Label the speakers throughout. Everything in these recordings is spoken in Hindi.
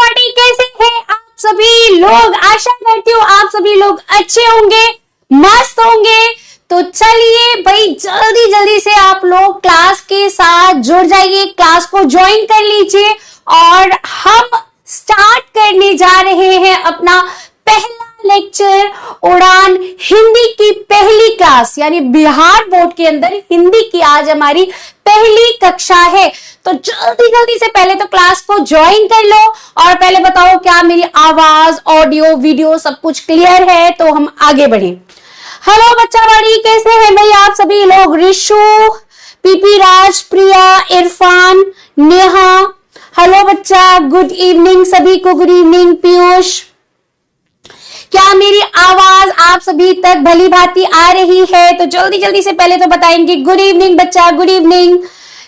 Speaker 1: पार्टी, कैसे हैं आप सभी लोग? आशा करती हूँ आप सभी लोग अच्छे होंगे, मस्त होंगे। तो चलिए भाई, जल्दी जल्दी से आप लोग क्लास के साथ जुड़ जाइए, क्लास को ज्वाइन कर लीजिए और हम स्टार्ट करने जा रहे हैं अपना पहला लेक्चर। उड़ान हिंदी की पहली क्लास, यानी बिहार बोर्ड के अंदर हिंदी की आज हमारी पहली कक्षा है। तो जल्दी जल्दी से पहले तो क्लास को ज्वाइन कर लो और पहले बताओ क्या मेरी आवाज, ऑडियो, वीडियो सब कुछ क्लियर है? तो हम आगे बढ़े। हेलो बच्चा बड़ी, कैसे हैं भाई आप सभी लोग? रिशु, पीपी राज, प्रिया, इरफान, नेहा, हेलो बच्चा, गुड इवनिंग सभी को। Good evening Piyush. क्या मेरी आवाज आप सभी तक भली भांति आ रही है? तो जल्दी जल्दी से पहले तो बताएंगे गुड इवनिंग बच्चा, गुड इवनिंग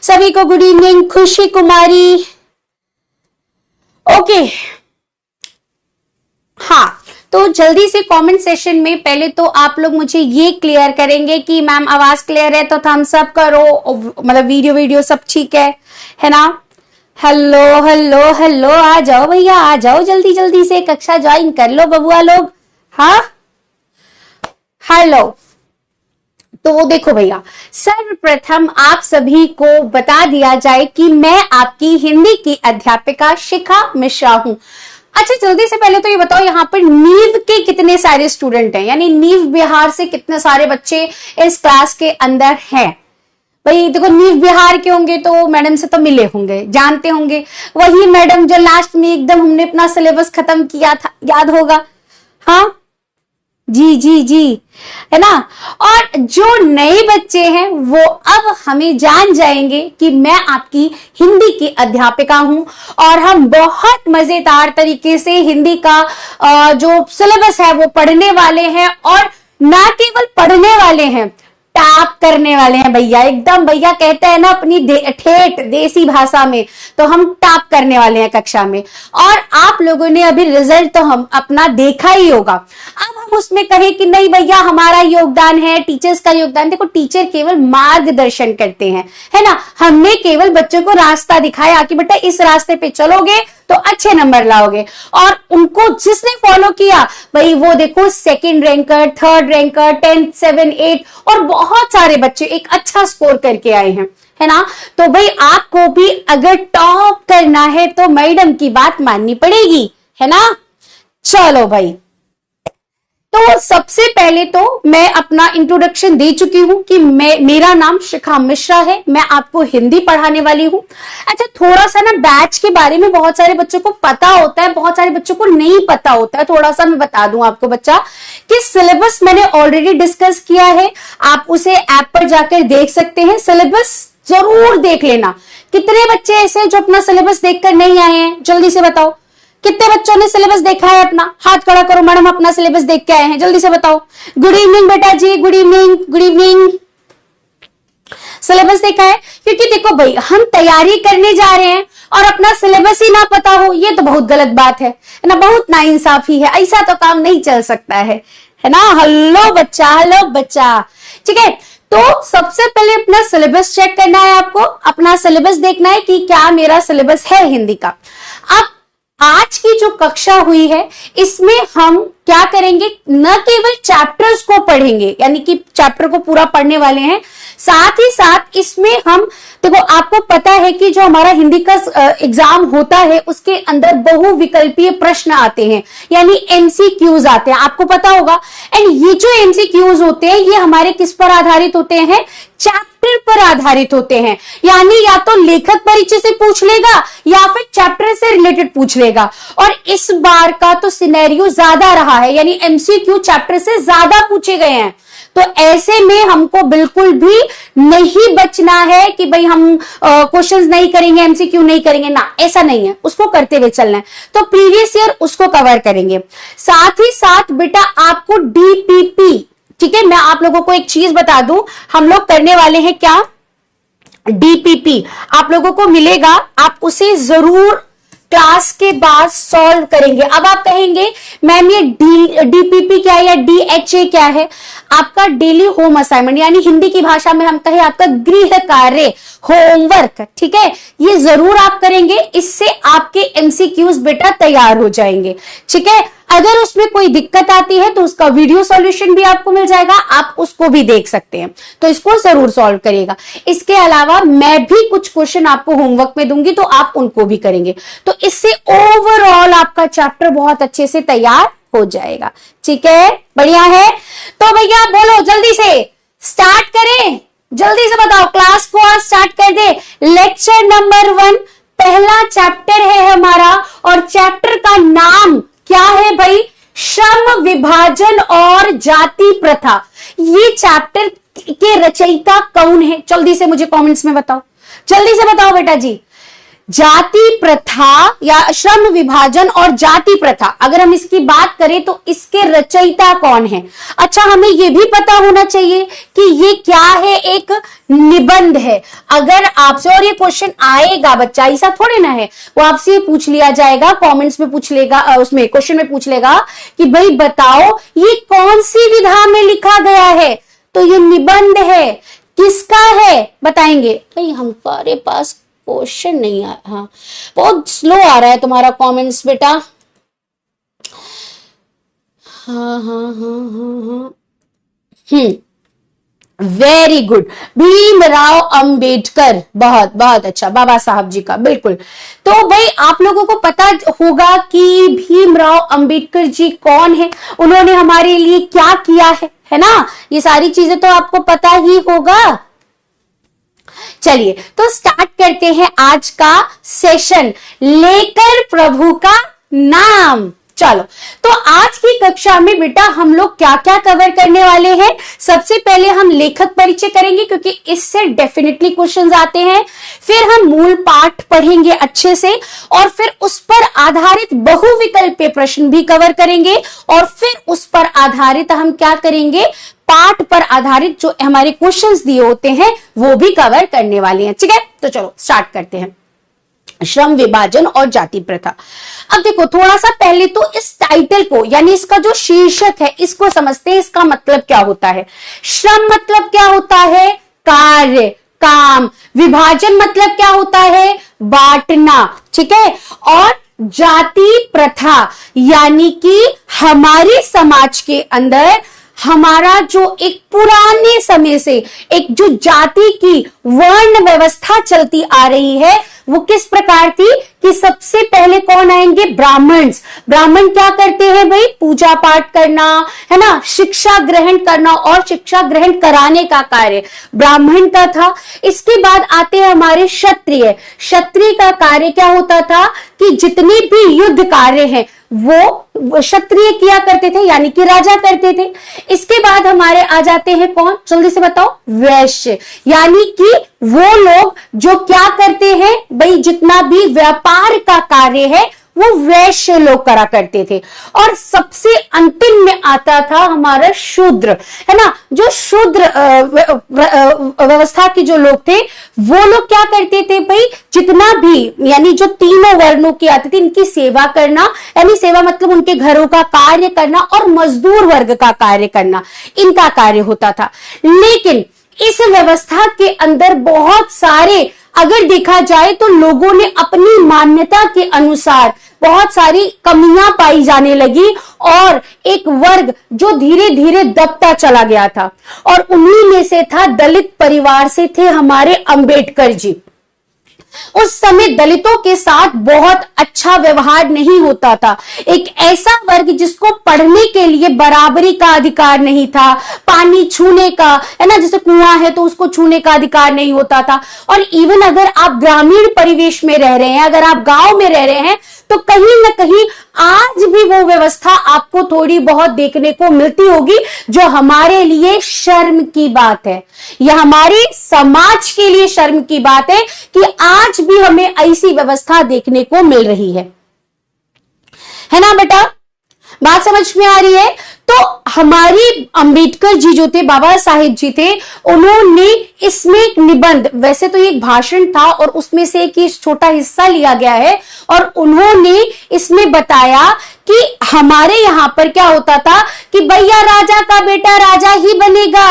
Speaker 1: सभी को। गुड इवनिंग खुशी कुमारी। ओके, हाँ, तो जल्दी से कमेंट सेशन में पहले तो आप लोग मुझे ये क्लियर करेंगे कि मैम आवाज क्लियर है तो थम्स अप करो, मतलब वीडियो सब ठीक है ना? हेलो हेलो हेलो, आ जाओ भैया, आ जाओ जल्दी जल्दी से, कक्षा ज्वाइन कर लो बबुआ लोग। हाँ, हेलो। तो देखो भैया, सर्वप्रथम आप सभी को बता दिया जाए कि मैं आपकी हिंदी की अध्यापिका शिखा मिश्रा हूं। अच्छा, जल्दी से पहले तो ये बताओ यहाँ पर नीव के कितने सारे स्टूडेंट हैं, यानी नीव बिहार से कितने सारे बच्चे इस क्लास के अंदर हैं? भाई देखो, नीव बिहार के होंगे तो मैडम से तो मिले होंगे, जानते होंगे, वही मैडम जो लास्ट में एकदम हमने अपना सिलेबस खत्म किया था, याद होगा? हाँ जी जी जी, है ना? और जो नए बच्चे हैं वो अब हमें जान जाएंगे कि मैं आपकी हिंदी की अध्यापिका हूं और हम बहुत मजेदार तरीके से हिंदी का जो सिलेबस है वो पढ़ने वाले हैं, और ना केवल पढ़ने वाले हैं, टाप करने वाले हैं भैया। एकदम भैया कहते हैं ना अपनी ठेठ देसी भाषा में, तो हम टाप करने वाले हैं कक्षा में। और आप लोगों ने अभी रिजल्ट तो हम अपना देखा ही होगा। अब हम उसमें कहें कि नहीं भैया हमारा योगदान है, टीचर्स का योगदान। देखो, टीचर केवल मार्गदर्शन करते हैं, है ना? हमने केवल बच्चों को रास्ता दिखाया कि बेटा इस रास्ते पे चलोगे तो अच्छे नंबर लाओगे, और उनको जिसने फॉलो किया भाई वो देखो second ranker, third ranker, 10th, 7, 8 और बहुत सारे बच्चे एक अच्छा स्कोर करके आए हैं, है ना? तो भाई आपको भी अगर टॉप करना है तो मैडम की बात माननी पड़ेगी, है ना? चलो भाई, तो सबसे पहले तो मैं अपना इंट्रोडक्शन दे चुकी हूं कि मेरा नाम शिखा मिश्रा है, मैं आपको हिंदी पढ़ाने वाली हूं। अच्छा, थोड़ा सा ना बैच के बारे में बहुत सारे बच्चों को पता होता है, बहुत सारे बच्चों को नहीं पता होता है। थोड़ा सा मैं बता दूं आपको बच्चा कि सिलेबस मैंने ऑलरेडी डिस्कस किया है, आप उसे ऐप पर जाकर देख सकते हैं। सिलेबस जरूर देख लेना। कितने बच्चे ऐसे जो अपना सिलेबस देखकर नहीं आए हैं? जल्दी से बताओ, कितने बच्चों ने सिलेबस देखा है अपना? हाथ खड़ा करो, मैडम अपना सिलेबस देख के आए हैं, जल्दी से बताओ। गुड इवनिंग बेटा जी, good evening, good evening. Syllabus देखा है? क्योंकि देखो भाई, हम तैयारी करने जा रहे हैं और अपना सिलेबस ही ना पता हो, ये तो बहुत गलत बात है ना? बहुत नाइंसाफी है, ऐसा तो काम नहीं चल सकता है ना? हेलो बच्चा, हेलो बच्चा, ठीक है? तो सबसे पहले अपना सिलेबस चेक करना है आपको, अपना सिलेबस देखना है कि क्या मेरा सिलेबस है हिंदी का। अब आज की जो कक्षा हुई है इसमें हम क्या करेंगे, न केवल चैप्टर्स को पढ़ेंगे, यानी कि चैप्टर को पूरा पढ़ने वाले हैं, साथ ही साथ इसमें हम देखो, आपको पता है कि जो हमारा हिंदी का एग्जाम होता है उसके अंदर बहुविकल्पीय प्रश्न आते हैं, यानी एमसीक्यूज आते हैं, आपको पता होगा। एंड ये जो एमसीक्यूज होते हैं ये हमारे किस पर आधारित होते हैं? चैप्टर पर आधारित होते हैं, यानी या तो लेखक परिचय से पूछ लेगा या फिर चैप्टर से रिलेटेड पूछ लेगा। और इस बार का तो सिनेरियो ज्यादा रहा है, यानी एमसीक्यू चैप्टर से ज्यादा पूछे गए हैं। तो ऐसे में हमको बिल्कुल भी नहीं बचना है कि भाई हम क्वेश्चंस नहीं करेंगे, एमसीक्यू नहीं करेंगे, ना, ऐसा नहीं है, उसको करते हुए चलना है। तो प्रीवियस ईयर उसको कवर करेंगे, साथ ही साथ बेटा आपको डीपीपी, ठीक है? मैं आप लोगों को एक चीज बता दूं, हम लोग करने वाले हैं क्या, डीपीपी आप लोगों को मिलेगा, आप उसे जरूर क्लास के बाद सॉल्व करेंगे। अब आप कहेंगे मैम ये डीपीपी क्या है या डीएचए क्या है? आपका डेली होम असाइनमेंट, यानी हिंदी की भाषा में हम कहें आपका गृह कार्य, होमवर्क, ठीक है, ये जरूर आप करेंगे। इससे आपके एमसीक्यूज बेटा तैयार हो जाएंगे, ठीक है। अगर उसमें कोई दिक्कत आती है तो उसका वीडियो सॉल्यूशन भी आपको मिल जाएगा, आप उसको भी देख सकते हैं, तो इसको जरूर सॉल्व करिएगा। इसके अलावा मैं भी कुछ क्वेश्चन आपको होमवर्क में दूंगी तो आप उनको भी करेंगे, तो इससे ओवरऑल आपका चैप्टर बहुत अच्छे से तैयार हो जाएगा, ठीक है, बढ़िया है। तो भैया बोलो जल्दी से स्टार्ट करें, जल्दी से बताओ, क्लास को आज स्टार्ट कर दे। लेक्चर नंबर 1 पहला चैप्टर है हमारा, और चैप्टर का नाम क्या है भाई? श्रम विभाजन और जाति प्रथा। ये चैप्टर के रचयिता कौन है? जल्दी से मुझे कमेंट्स में बताओ, जल्दी से बताओ बेटा जी। जाति प्रथा या श्रम विभाजन और जाति प्रथा, अगर हम इसकी बात करें तो इसके रचयिता कौन है? अच्छा, हमें यह भी पता होना चाहिए कि ये क्या है, एक निबंध है। अगर आपसे, और ये क्वेश्चन आएगा बच्चा, ऐसा थोड़े ना है, वो आपसे पूछ लिया जाएगा, कमेंट्स में पूछ लेगा, उसमें क्वेश्चन में पूछ लेगा कि भाई बताओ ये कौन सी विधा में लिखा गया है, तो ये निबंध है, किसका है बताएंगे। भाई हमारे पास क्वेश्चन नहीं आ, हाँ बहुत स्लो आ रहा है तुम्हारा कमेंट्स बेटा। हाँ हाँ हाँ हाँ हाँ, वेरी गुड, भीमराव अंबेडकर, बहुत बहुत अच्छा, बाबा साहब जी का, बिल्कुल। तो भाई आप लोगों को पता होगा कि भीमराव अंबेडकर जी कौन है, उन्होंने हमारे लिए क्या किया है ना, ये सारी चीजें तो आपको पता ही होगा। चलिए तो स्टार्ट करते हैं आज का सेशन, लेकर प्रभु का नाम। चलो, तो आज की कक्षा में बेटा हम लोग क्या क्या कवर करने वाले हैं? सबसे पहले हम लेखक परिचय करेंगे, क्योंकि इससे डेफिनेटली क्वेश्चंस आते हैं। फिर हम मूल पाठ पढ़ेंगे अच्छे से, और फिर उस पर आधारित बहुविकल्पीय प्रश्न भी कवर करेंगे, और फिर उस पर आधारित हम क्या करेंगे, पाठ पर आधारित जो हमारे क्वेश्चंस दिए होते हैं वो भी कवर करने वाले हैं, ठीक है। तो चलो स्टार्ट करते हैं, श्रम विभाजन और जाति प्रथा। अब देखो थोड़ा सा पहले तो इस टाइटल को, यानी इसका जो शीर्षक है, इसको समझते हैं, इसका मतलब क्या होता है। श्रम मतलब क्या होता है? कार्य, काम। विभाजन मतलब क्या होता है? बांटना, ठीक है। और जाति प्रथा यानी कि हमारे समाज के अंदर हमारा जो एक पुराने समय से एक जो जाति की वर्ण व्यवस्था चलती आ रही है, वो किस प्रकार थी कि सबसे पहले कौन आएंगे? ब्राह्मण्स। ब्राह्मण क्या करते हैं भाई? पूजा पाठ करना, है ना, शिक्षा ग्रहण करना, और शिक्षा ग्रहण कराने का कार्य ब्राह्मण का था। इसके बाद आते हैं हमारे क्षत्रिय। क्षत्रिय का कार्य क्या होता था कि जितने भी युद्ध कार्य हैं वो क्षत्रिय किया करते थे, यानी कि राजा करते थे। इसके बाद हमारे आ जाते हैं कौन? जल्दी से बताओ। वैश्य, यानी कि वो लोग जो क्या करते हैं भाई, जितना भी व्यापार का कार्य है वो वैश्य लोग करा करते थे। और सबसे अंतिम में आता था हमारा शूद्र, है ना। जो शूद्र व्यवस्था के जो लोग थे वो लोग क्या करते थे भाई, जितना भी, यानी जो तीनों वर्णों की आती थी, इनकी सेवा करना, यानी सेवा मतलब उनके घरों का कार्य करना और मजदूर वर्ग का कार्य करना, इनका कार्य होता था। लेकिन इस व्यवस्था के अंदर बहुत सारे, अगर देखा जाए तो लोगों ने अपनी मान्यता के अनुसार बहुत सारी कमियां पाई जाने लगी, और एक वर्ग जो धीरे धीरे दबता चला गया था, और उन्हीं में से था, दलित परिवार से थे हमारे अंबेडकर जी। उस समय दलितों के साथ बहुत अच्छा व्यवहार नहीं होता था। एक ऐसा वर्ग जिसको पढ़ने के लिए बराबरी का अधिकार नहीं था, पानी छूने का, है ना, जैसे कुआं है तो उसको छूने का अधिकार नहीं होता था। और इवन अगर आप ग्रामीण परिवेश में रह रहे हैं, अगर आप गांव में रह रहे हैं, तो कहीं ना कहीं आज भी वो व्यवस्था आपको थोड़ी बहुत देखने को मिलती होगी, जो हमारे लिए शर्म की बात है। यह हमारे समाज के लिए शर्म की बात है कि आज भी हमें ऐसी व्यवस्था देखने को मिल रही है ना बेटा, बात समझ में आ रही है। तो हमारी अंबेडकर जी जो थे, बाबा साहेब जी थे, उन्होंने इसमें एक निबंध, वैसे तो ये एक भाषण था और उसमें से एक छोटा हिस्सा लिया गया है, और उन्होंने इसमें बताया कि हमारे यहां पर क्या होता था कि भैया राजा का बेटा राजा ही बनेगा,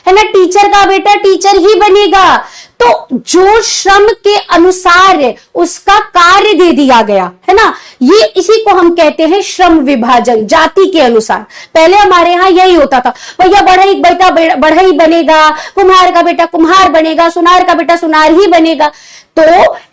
Speaker 1: है ना, टीचर का बेटा टीचर ही बनेगा। तो जो श्रम के अनुसार उसका कार्य दे दिया गया है ना, ये इसी को हम कहते हैं श्रम विभाजन, जाति के अनुसार। पहले हमारे यहाँ यही होता था, भैया बढ़ई बेटा बढ़ई बनेगा, कुम्हार का बेटा कुम्हार बनेगा, सुनार का बेटा सुनार ही बनेगा। तो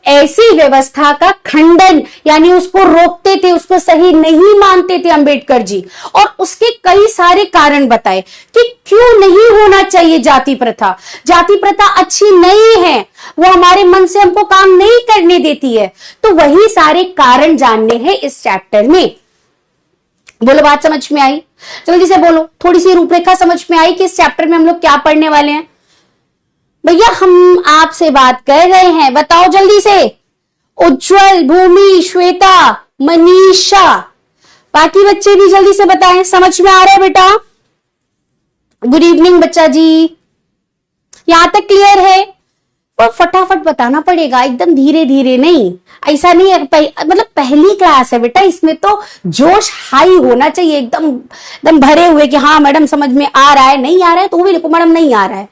Speaker 1: ऐसी व्यवस्था का खंडन, यानी उसको रोकते थे, उसको सही नहीं मानते थे अंबेडकर जी, और उसके कई सारे कारण बताए कि क्यों नहीं होना चाहिए जाति प्रथा। जाति प्रथा अच्छी नहीं है, वो हमारे मन से हमको काम नहीं करने देती है। तो वही सारे कारण जानने हैं इस चैप्टर में। बोलो, बात समझ में आई? जल्दी से बोलो, थोड़ी सी रूपरेखा समझ में आई कि इस चैप्टर में हम लोग क्या पढ़ने वाले हैं? भैया हम आपसे बात कर रहे हैं, बताओ जल्दी से। उज्जवल, भूमि, श्वेता, मनीषा, बाकी बच्चे भी जल्दी से बताएं, समझ में आ रहा है बेटा? गुड इवनिंग बच्चा जी, यहां तक क्लियर है? और फटाफट बताना पड़ेगा, एकदम धीरे धीरे नहीं, ऐसा नहीं है। मतलब पहली क्लास है बेटा, इसमें तो जोश हाई होना चाहिए, एकदम एकदम भरे हुए कि हाँ मैडम समझ में आ रहा है, नहीं आ रहा है तो भी लिखो मैडम नहीं आ रहा है।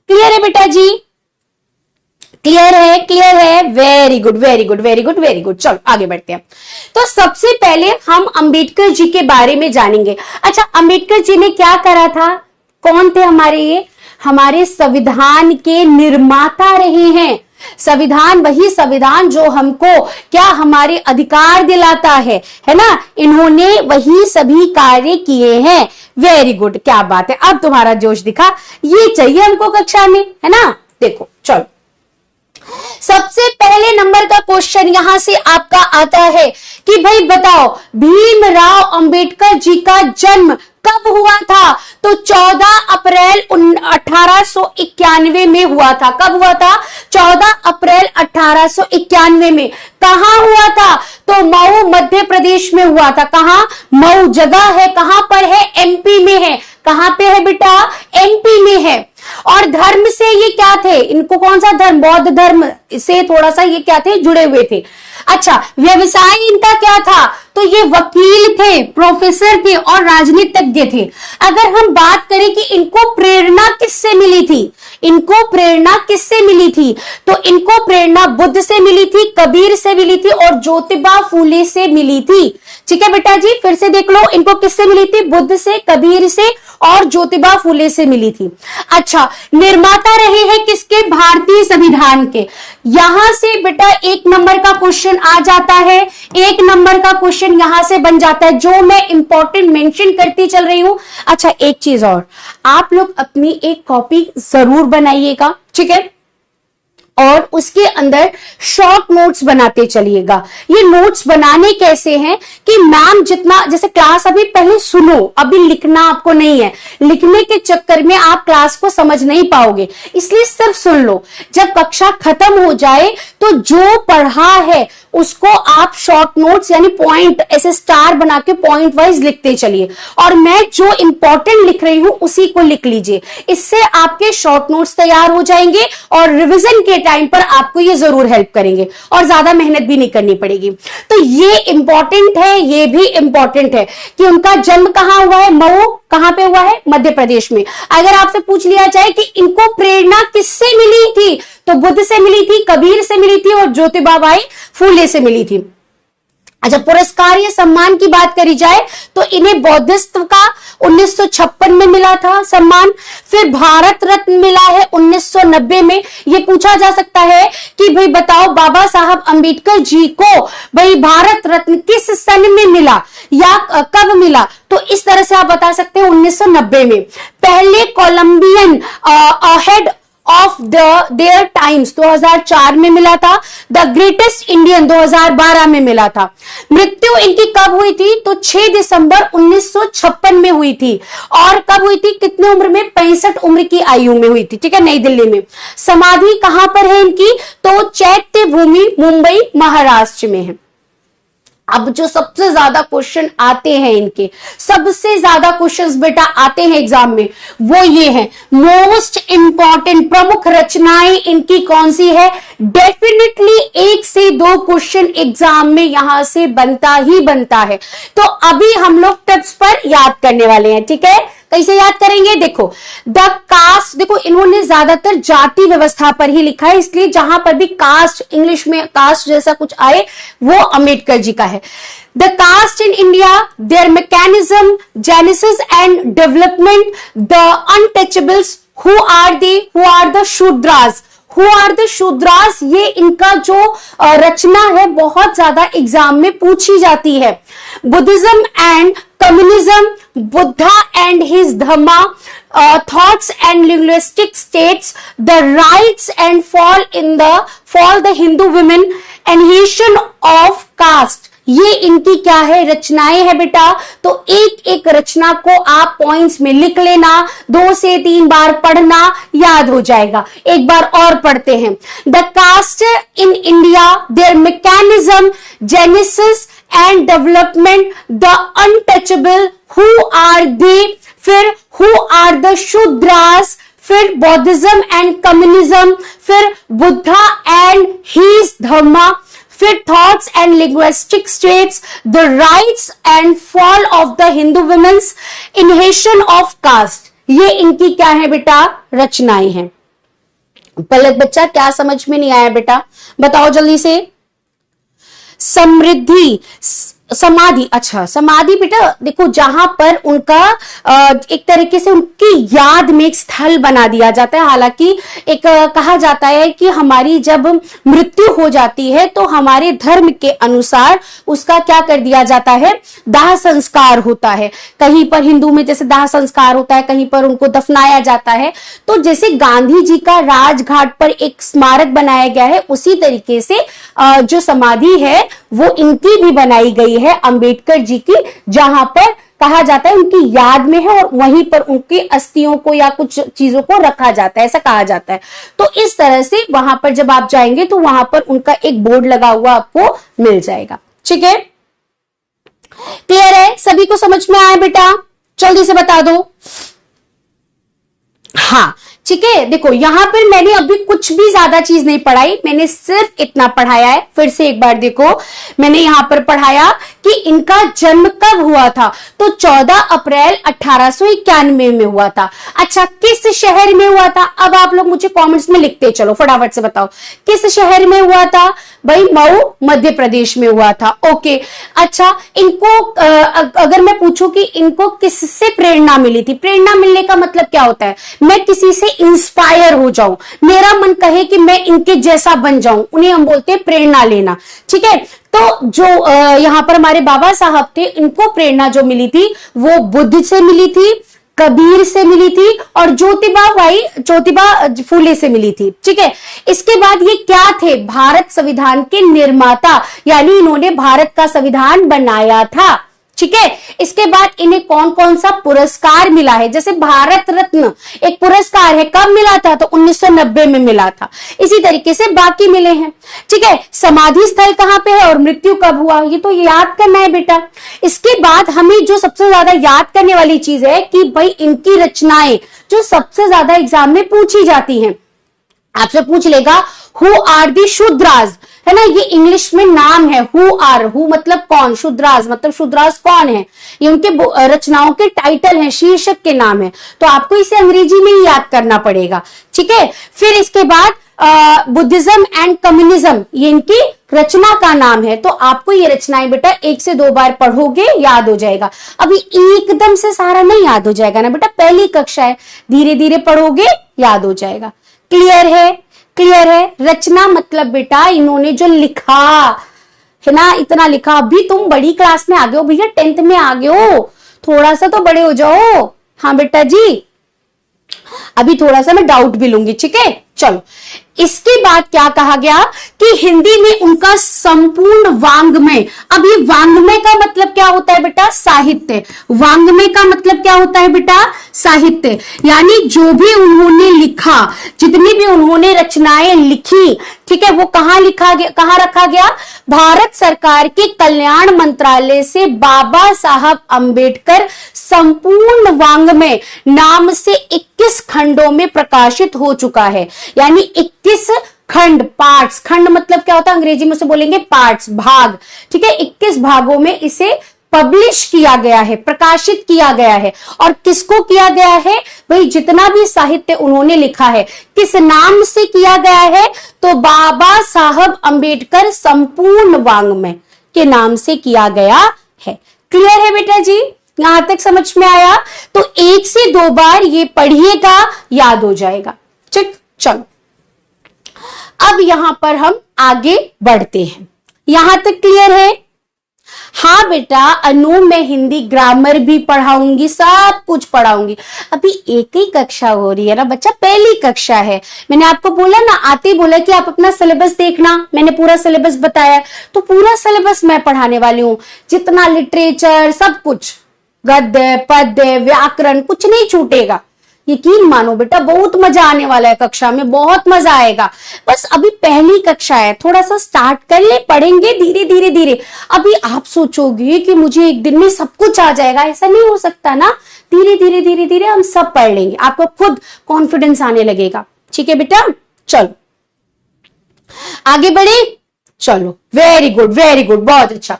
Speaker 1: क्लियर है बेटा जी? क्लियर है? क्लियर है? Very good very good very good very good. चलो आगे बढ़ते हैं। तो सबसे पहले हम अंबेडकर जी के बारे में जानेंगे। अच्छा, अंबेडकर जी ने क्या करा था? कौन थे हमारे ये? हमारे संविधान के निर्माता रहे हैं। संविधान, वही संविधान जो हमको क्या हमारे अधिकार दिलाता है ना, इन्होंने वही सभी कार्य किए हैं। वेरी गुड, क्या बात है, अब तुम्हारा जोश दिखा, ये चाहिए हमको कक्षा में, है ना। देखो चलो, सबसे पहले नंबर का क्वेश्चन यहां से आपका आता है कि भाई बताओ भीमराव अंबेडकर जी का जन्म कब हुआ था? तो 14 अप्रैल 1891 में हुआ था। कब हुआ था? 14 अप्रैल 1891 में। कहां हुआ था? तो मऊ मध्य प्रदेश में हुआ था। कहां? मऊ जगह है, कहां पर है? एमपी में है। कहां पे है बेटा? एमपी में है। और धर्म से ये क्या थे? इनको कौन सा धर्म? बौद्ध धर्म से थोड़ा सा ये क्या थे? जुड़े हुए थे। अच्छा, व्यवसाय इनका क्या था? तो ये वकील थे, प्रोफेसर थे और राजनीतिज्ञ थे। अगर हम बात करें कि इनको प्रेरणा किससे मिली थी, इनको प्रेरणा किससे मिली थी, तो इनको प्रेरणा बुद्ध से मिली थी, कबीर से मिली थी और ज्योतिबा फूले से मिली थी। ठीक है बेटा जी, फिर से देख लो, इनको किससे मिली थी? बुद्ध से, कबीर से और ज्योतिबा फूले से मिली थी। अच्छा, निर्माता रहे हैं किसके? भारतीय संविधान के। यहां से बेटा एक नंबर का क्वेश्चन आ जाता है, एक नंबर का क्वेश्चन यहां से बन जाता है, जो मैं इंपॉर्टेंट मेंशन करती चल रही हूं। अच्छा, एक चीज और, आप लोग अपनी एक कॉपी जरूर बनाइएगा, ठीक है, और उसके अंदर शॉर्ट नोट्स बनाते चलिएगा। ये नोट्स बनाने कैसे हैं कि मैम जितना, जैसे क्लास अभी पहले सुनो, अभी लिखना आपको नहीं है, लिखने के चक्कर में आप क्लास को समझ नहीं पाओगे, इसलिए सिर्फ सुन लो। जब कक्षा खत्म हो जाए तो जो पढ़ा है उसको आप शॉर्ट नोट्स यानी पॉइंट ऐसे स्टार बना के पॉइंट वाइज लिखते चलिए, और मैं जो इंपॉर्टेंट लिख रही हूं उसी को लिख लीजिए। इससे आपके शॉर्ट नोट्स तैयार हो जाएंगे और रिवीजन के टाइम पर आपको ये जरूर हेल्प करेंगे और ज्यादा मेहनत भी नहीं करनी पड़ेगी। तो ये इंपॉर्टेंट है, ये भी इंपॉर्टेंट है कि उनका जन्म कहां हुआ है? मऊ कहां पे हुआ है? मध्य प्रदेश में। अगर आपसे पूछ लिया जाए कि इनको प्रेरणा किससे मिली थी, तो बुद्ध से मिली थी, कबीर से मिली थी और ज्योतिबा फूले से मिली थी। अच्छा, पुरस्कार या सम्मान की बात करी जाए तो इन्हें बौद्धिस्त्व का 1956 में मिला था सम्मान, फिर भारत रत्न मिला है 1990 में। ये पूछा जा सकता है कि भाई बताओ बाबा साहब अंबेडकर जी को भाई भारत रत्न किस सन में मिला या कब मिला, तो इस तरह से आप बता सकते हैं 1990 में। पहले Colombian head of their times 2004 में मिला था। द ग्रेटेस्ट इंडियन 2012 में मिला था। मृत्यु इनकी कब हुई थी? तो 6 दिसंबर 1956 में हुई थी। और कब हुई थी? कितने उम्र में? 65 उम्र की आयु में हुई थी, ठीक है, नई दिल्ली में। समाधि कहां पर है इनकी? तो चैत्य भूमि मुंबई महाराष्ट्र में है। अब जो सबसे ज्यादा क्वेश्चन आते हैं इनके, सबसे ज्यादा क्वेश्चंस बेटा आते हैं एग्जाम में, वो ये है मोस्ट इंपॉर्टेंट प्रमुख रचनाएं इनकी कौन सी है। डेफिनेटली 1 से 2 क्वेश्चन एग्जाम में यहां से बनता ही बनता है। तो अभी हम लोग टिप्स पर याद करने वाले हैं, ठीक है। कैसे याद करेंगे, देखो द कास्ट, देखो इन्होंने ज्यादातर जाति व्यवस्था पर ही लिखा है, इसलिए जहां पर भी कास्ट, इंग्लिश में कास्ट जैसा कुछ आए वो अंबेडकर जी का है। The caste in India, their mechanism, genesis and development, the untouchables, who are the Shudras, who are the Shudras, ये इनका जो रचना है बहुत ज्यादा एग्जाम में पूछी जाती है। Buddhism and communism, Buddha and his Dhamma, thoughts and linguistic states, the rights and fall the Hindu women, annihilation of caste, ये इनकी क्या है, रचनाएं है बेटा। तो एक एक रचना को आप पॉइंट्स में लिख लेना, 2 से 3 बार पढ़ना, याद हो जाएगा। एक बार और पढ़ते हैं। The caste in India, their mechanism, genesis and development, the untouchable, who are they, फिर हु आर द शूद्रास, फिर बौद्धिज्म एंड कम्युनिज्म, फिर बुद्धा एंड हिज धम्मा, फिर thoughts and linguistic states, the rights and fall of the Hindu women's, annihilation of caste, ये इनकी क्या है बेटा, रचनाएं हैं। पलक बच्चा क्या समझ में नहीं आया बेटा, बताओ जल्दी से। समृद्धि, समाधि, अच्छा समाधि बेटा देखो जहां पर उनका एक तरीके से उनकी याद में एक स्थल बना दिया जाता है। हालांकि एक कहा जाता है कि हमारी जब मृत्यु हो जाती है तो हमारे धर्म के अनुसार उसका क्या कर दिया जाता है, दाह संस्कार होता है। कहीं पर हिंदू में जैसे दाह संस्कार होता है, कहीं पर उनको दफनाया जाता है। तो जैसे गांधी जी का राजघाट पर एक स्मारक बनाया गया है, उसी तरीके से जो समाधि है वो इनकी भी बनाई गई है अंबेडकर जी की, जहां पर कहा जाता है उनकी याद में है और वहीं पर उनकी अस्थियों को या कुछ चीजों को रखा जाता है, ऐसा कहा जाता है। तो इस तरह से वहां पर जब आप जाएंगे तो वहां पर उनका एक बोर्ड लगा हुआ आपको मिल जाएगा, ठीक है। क्लियर है, सभी को समझ में आया बेटा, जल्दी से बता दो। हाँ ठीक है, देखो यहां पर मैंने अभी कुछ भी ज्यादा चीज नहीं पढ़ाई, मैंने सिर्फ इतना पढ़ाया है। फिर से एक बार देखो, मैंने यहां पर पढ़ाया कि इनका जन्म कब हुआ था, तो 14 अप्रैल 1891 में हुआ था। अच्छा, किस शहर में हुआ था, अब आप लोग मुझे कमेंट्स में लिखते चलो, फटाफट से बताओ किस शहर में हुआ था। भाई मऊ मध्य प्रदेश में हुआ था। ओके, अच्छा इनको अगर मैं पूछूं कि इनको किससे प्रेरणा मिली थी, प्रेरणा मिलने का मतलब क्या होता है, मैं किसी से इंस्पायर हो जाऊं, मेरा मन कहे कि मैं इनके जैसा बन जाऊं, उन्हें हम बोलते हैं प्रेरणा लेना, ठीक है। तो जो यहां पर हमारे बाबा साहब थे, इनको प्रेरणा जो मिली थी वो बुद्ध से मिली थी, कबीर से मिली थी और ज्योतिबा फूले से मिली थी, ठीक है। इसके बाद ये क्या थे, भारत संविधान के निर्माता, यानी इन्होंने भारत का संविधान बनाया था, ठीक है। इसके बाद इन्हें कौन कौन सा पुरस्कार मिला है, जैसे भारत रत्न एक पुरस्कार है, कब मिला था, तो 1990 में मिला था। इसी तरीके से बाकी मिले हैं, ठीक है। समाधि स्थल कहां पे है और मृत्यु कब हुआ, ये तो याद करना है बेटा। इसके बाद हमें जो सबसे ज्यादा याद करने वाली चीज है कि भाई इनकी रचनाएं जो सबसे ज्यादा एग्जाम में पूछी जाती हैं, आपसे पूछ लेगा हु आर दी शूद्रास, है ना, ये इंग्लिश में नाम है, हु मतलब कौन, शूद्रास मतलब शूद्रास कौन है, ये उनके रचनाओं के टाइटल हैं, शीर्षक के नाम है। तो आपको इसे अंग्रेजी में ही याद करना पड़ेगा, ठीक है। फिर इसके बाद बुद्धिज्म एंड कम्युनिज्म, ये इनकी रचना का नाम है। तो आपको ये रचनाएं बेटा 1 से 2 बार पढ़ोगे याद हो जाएगा। अभी एकदम से सारा नहीं याद हो जाएगा ना बेटा, पहली कक्षा है, धीरे धीरे पढ़ोगे याद हो जाएगा। क्लियर है, क्लियर है। रचना मतलब बेटा इन्होंने जो लिखा है ना, इतना लिखा। अभी तुम बड़ी क्लास में आ गए हो भैया, 10th में आ गए हो, थोड़ा सा तो बड़े हो जाओ। हाँ बेटा जी, अभी थोड़ा सा मैं डाउट भी लूंगी, ठीक है। चलो, इसके बाद क्या कहा गया कि हिंदी में उनका संपूर्ण वाङ्मय। अब ये वाङ्मय का मतलब क्या होता है बेटा? साहित्य। वाङ्मय का मतलब क्या होता है बेटा? साहित्य। यानी जो भी उन्होंने लिखा, जितनी भी उन्होंने रचनाएं लिखी, ठीक है, वो कहां लिखा गया, कहां रखा गया? भारत सरकार के कल्याण मंत्रालय से बाबा साहब अंबेडकर संपूर्ण वाङ्मय नाम से 21 खंडों में प्रकाशित हो चुका है। यानी 21 खंड, पार्ट्स। खंड मतलब क्या होता है? अंग्रेजी में उसे बोलेंगे पार्ट्स, भाग, ठीक है। 21 भागों में इसे पब्लिश किया गया है, प्रकाशित किया गया है। और किसको किया गया है? भाई जितना भी साहित्य उन्होंने लिखा है, किस नाम से किया गया है? तो बाबा साहब अंबेडकर संपूर्ण वाङ्मय के नाम से किया गया है। क्लियर है बेटा जी? यहां तक समझ में आया? तो 1 से 2 बार ये पढ़िएगा, याद हो जाएगा। ठीक, चलो अब यहां पर हम आगे बढ़ते हैं। यहां तक क्लियर है? हाँ बेटा, अनु मैं हिंदी ग्रामर भी पढ़ाऊंगी, सब कुछ पढ़ाऊंगी। अभी एक ही कक्षा हो रही है ना बच्चा, पहली कक्षा है। मैंने आपको बोला ना, आते ही बोला कि आप अपना सिलेबस देखना। मैंने पूरा सिलेबस बताया, तो पूरा सिलेबस मैं पढ़ाने वाली हूँ। जितना लिटरेचर, सब कुछ, गद्य पद्य व्याकरण, कुछ नहीं छूटेगा। यकीन मानो बेटा, बहुत मजा आने वाला है कक्षा में, बहुत मजा आएगा। बस अभी पहली कक्षा है, थोड़ा सा स्टार्ट कर ले, पढ़ेंगे धीरे धीरे धीरे। अभी आप सोचोगे कि मुझे एक दिन में सब कुछ आ जाएगा, ऐसा नहीं हो सकता ना। धीरे धीरे धीरे धीरे हम सब पढ़ लेंगे, आपको खुद कॉन्फिडेंस आने लगेगा। ठीक है बेटा, चलो आगे बढ़े। चलो, वेरी गुड वेरी गुड, बहुत अच्छा।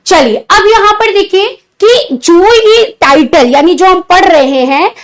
Speaker 1: चलिए अब यहां पर देखिए कि जो ये टाइटल, यानी जो हम पढ़ रहे हैं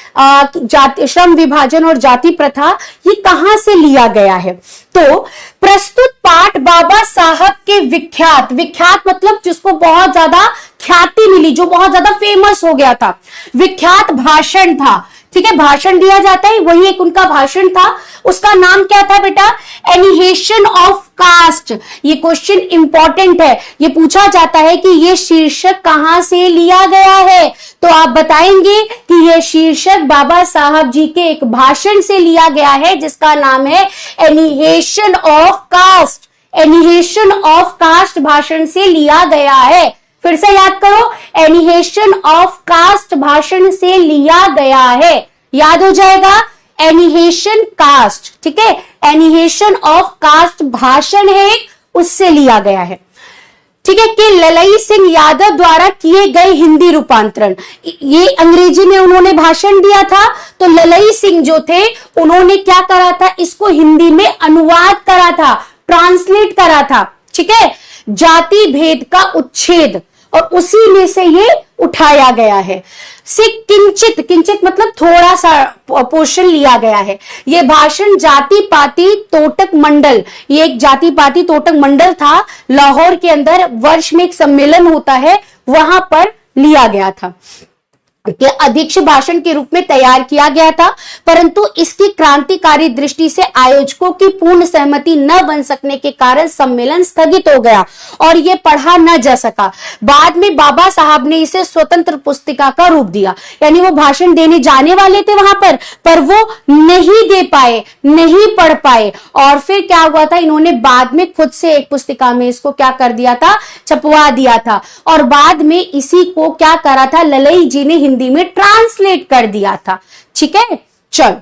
Speaker 1: जाति, श्रम विभाजन और जाति प्रथा, ये कहां से लिया गया है? तो प्रस्तुत पाठ बाबा साहब के विख्यात, विख्यात मतलब जिसको बहुत ज्यादा ख्याति मिली, जो बहुत ज्यादा फेमस हो गया था, विख्यात भाषण था। ठीक है, भाषण दिया जाता है, वही एक उनका भाषण था। उसका नाम क्या था बेटा? एनिहेशन ऑफ कास्ट। ये क्वेश्चन इंपॉर्टेंट है, ये पूछा जाता है कि ये शीर्षक कहां से लिया गया है। तो आप बताएंगे कि ये शीर्षक बाबा साहब जी के एक भाषण से लिया गया है, जिसका नाम है एनिहेशन ऑफ कास्ट। एनिहेशन ऑफ कास्ट भाषण से लिया गया है। फिर से याद करो, एनिहेशन ऑफ कास्ट भाषण से लिया गया है, याद हो जाएगा। एनिहेशन कास्ट, ठीक है, एनिहेशन ऑफ कास्ट भाषण है, उससे लिया गया है। ठीक है, कि ललई सिंह यादव द्वारा किए गए हिंदी रूपांतरण। ये अंग्रेजी में उन्होंने भाषण दिया था, तो ललई सिंह जो थे उन्होंने क्या करा था? इसको हिंदी में अनुवाद करा था, ट्रांसलेट करा था। ठीक है, जाति भेद का उच्छेद, और उसी में से ये उठाया गया है। से किंचित, किंचित मतलब थोड़ा सा पोर्शन लिया गया है। ये भाषण जाति पाति तोटक मंडल, ये एक जाति पाति तोटक मंडल था लाहौर के अंदर, वर्ष में एक सम्मेलन होता है, वहां पर लिया गया था। के अध्यक्ष भाषण के रूप में तैयार किया गया था, परंतु इसकी क्रांतिकारी दृष्टि से आयोजकों की पूर्ण सहमति न बन सकने के कारण सम्मेलन स्थगित हो गया और यह पढ़ा न जा सका। बाद में बाबा साहब ने इसे स्वतंत्र पुस्तिका का रूप दिया। यानी वो भाषण देने जाने वाले थे वहां पर वो नहीं दे पाए, नहीं पढ़ पाए, और फिर क्या हुआ था, इन्होंने बाद में खुद से एक पुस्तिका में इसको क्या कर दिया था, छपवा दिया था, और बाद में इसी को क्या करा था, ललई जी ने हिंदी में ट्रांसलेट कर दिया था। ठीक है, चलो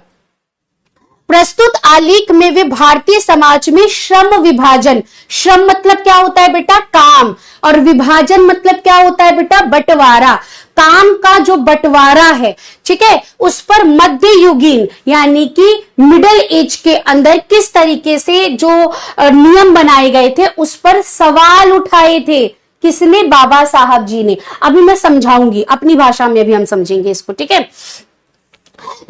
Speaker 1: प्रस्तुत आलेख में वे भारतीय समाज में श्रम विभाजन, श्रम मतलब क्या होता है बेटा, काम, और विभाजन मतलब क्या होता है बेटा, बंटवारा, काम का जो बंटवारा है, ठीक है, उस पर मध्ययुगीन यानी कि मिडिल एज के अंदर किस तरीके से जो नियम बनाए गए थे उस पर सवाल उठाए थे। किसने? बाबा साहब जी ने। अभी मैं समझाऊंगी अपनी भाषा में, अभी हम समझेंगे इसको। ठीक है,